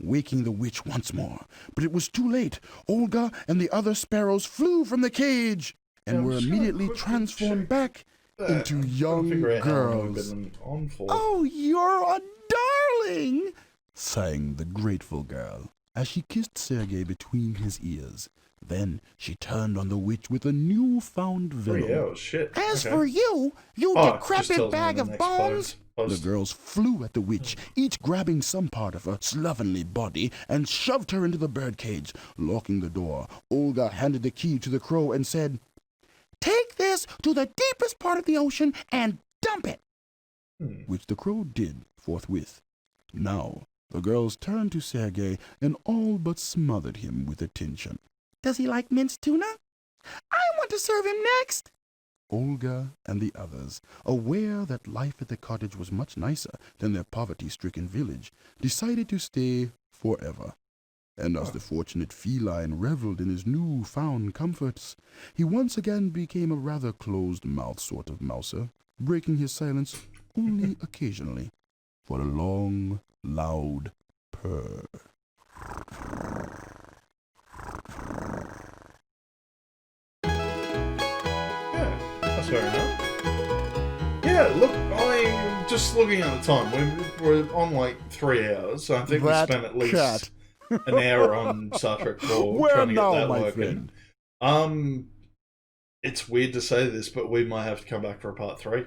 waking the witch once more. But it was too late. Olga and the other sparrows flew from the cage and Yeah, were I'm just immediately gonna quickly transformed check back that. into I'm trying to young figure out how long we've girls. been on for. "Oh, you're a darling!" sang the grateful girl as she kissed Sergei between his ears. Then she turned on the witch with a newfound 3 venom. hours, shit. As Okay. for you, you Oh, it just decrepit tells me bag the of next bones. The post. girls flew at the witch, each grabbing some part of her slovenly body, and shoved her into the birdcage. Locking the door, Olga handed the key to the crow and said, "Take this to the deepest part of the ocean and dump it," which the crow did forthwith. Now the girls turned to Sergei and all but smothered him with attention. Does he like minced tuna? I want to serve him next. Olga and the others, aware that life at the cottage was much nicer than their poverty-stricken village, decided to stay forever. And as the fortunate feline reveled in his new-found comforts, he once again became a rather closed-mouthed sort of mouser, breaking his silence only occasionally for a long, loud purr. Yeah, that's fair enough. Yeah, look, I'm just looking at the time. We're on like 3 hours, so I think we That spent at least cat. an hour on Star Trek 4 Where trying to get now, that my working. friend? It's weird to say this, but we might have to come back for a part 3.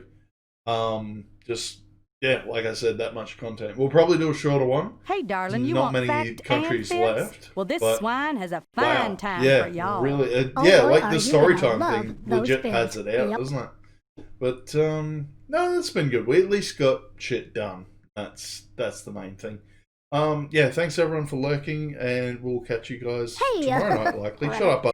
Just yeah, like I said, that much content. We'll probably do a shorter one. Hey, darling, you Not want many fact countries and fibs? left, Well, this but- swine has a Wow. fine time Yeah, for y'all. really. Oh, Yeah, boy, like are the you story gonna time love thing those legit bits. pads it out, Yep. doesn't it? But no, that's been good. We at least got shit done. That's the main thing. Yeah, thanks everyone for lurking, and we'll catch you guys Hey, tomorrow night likely. right. Shut up, bud.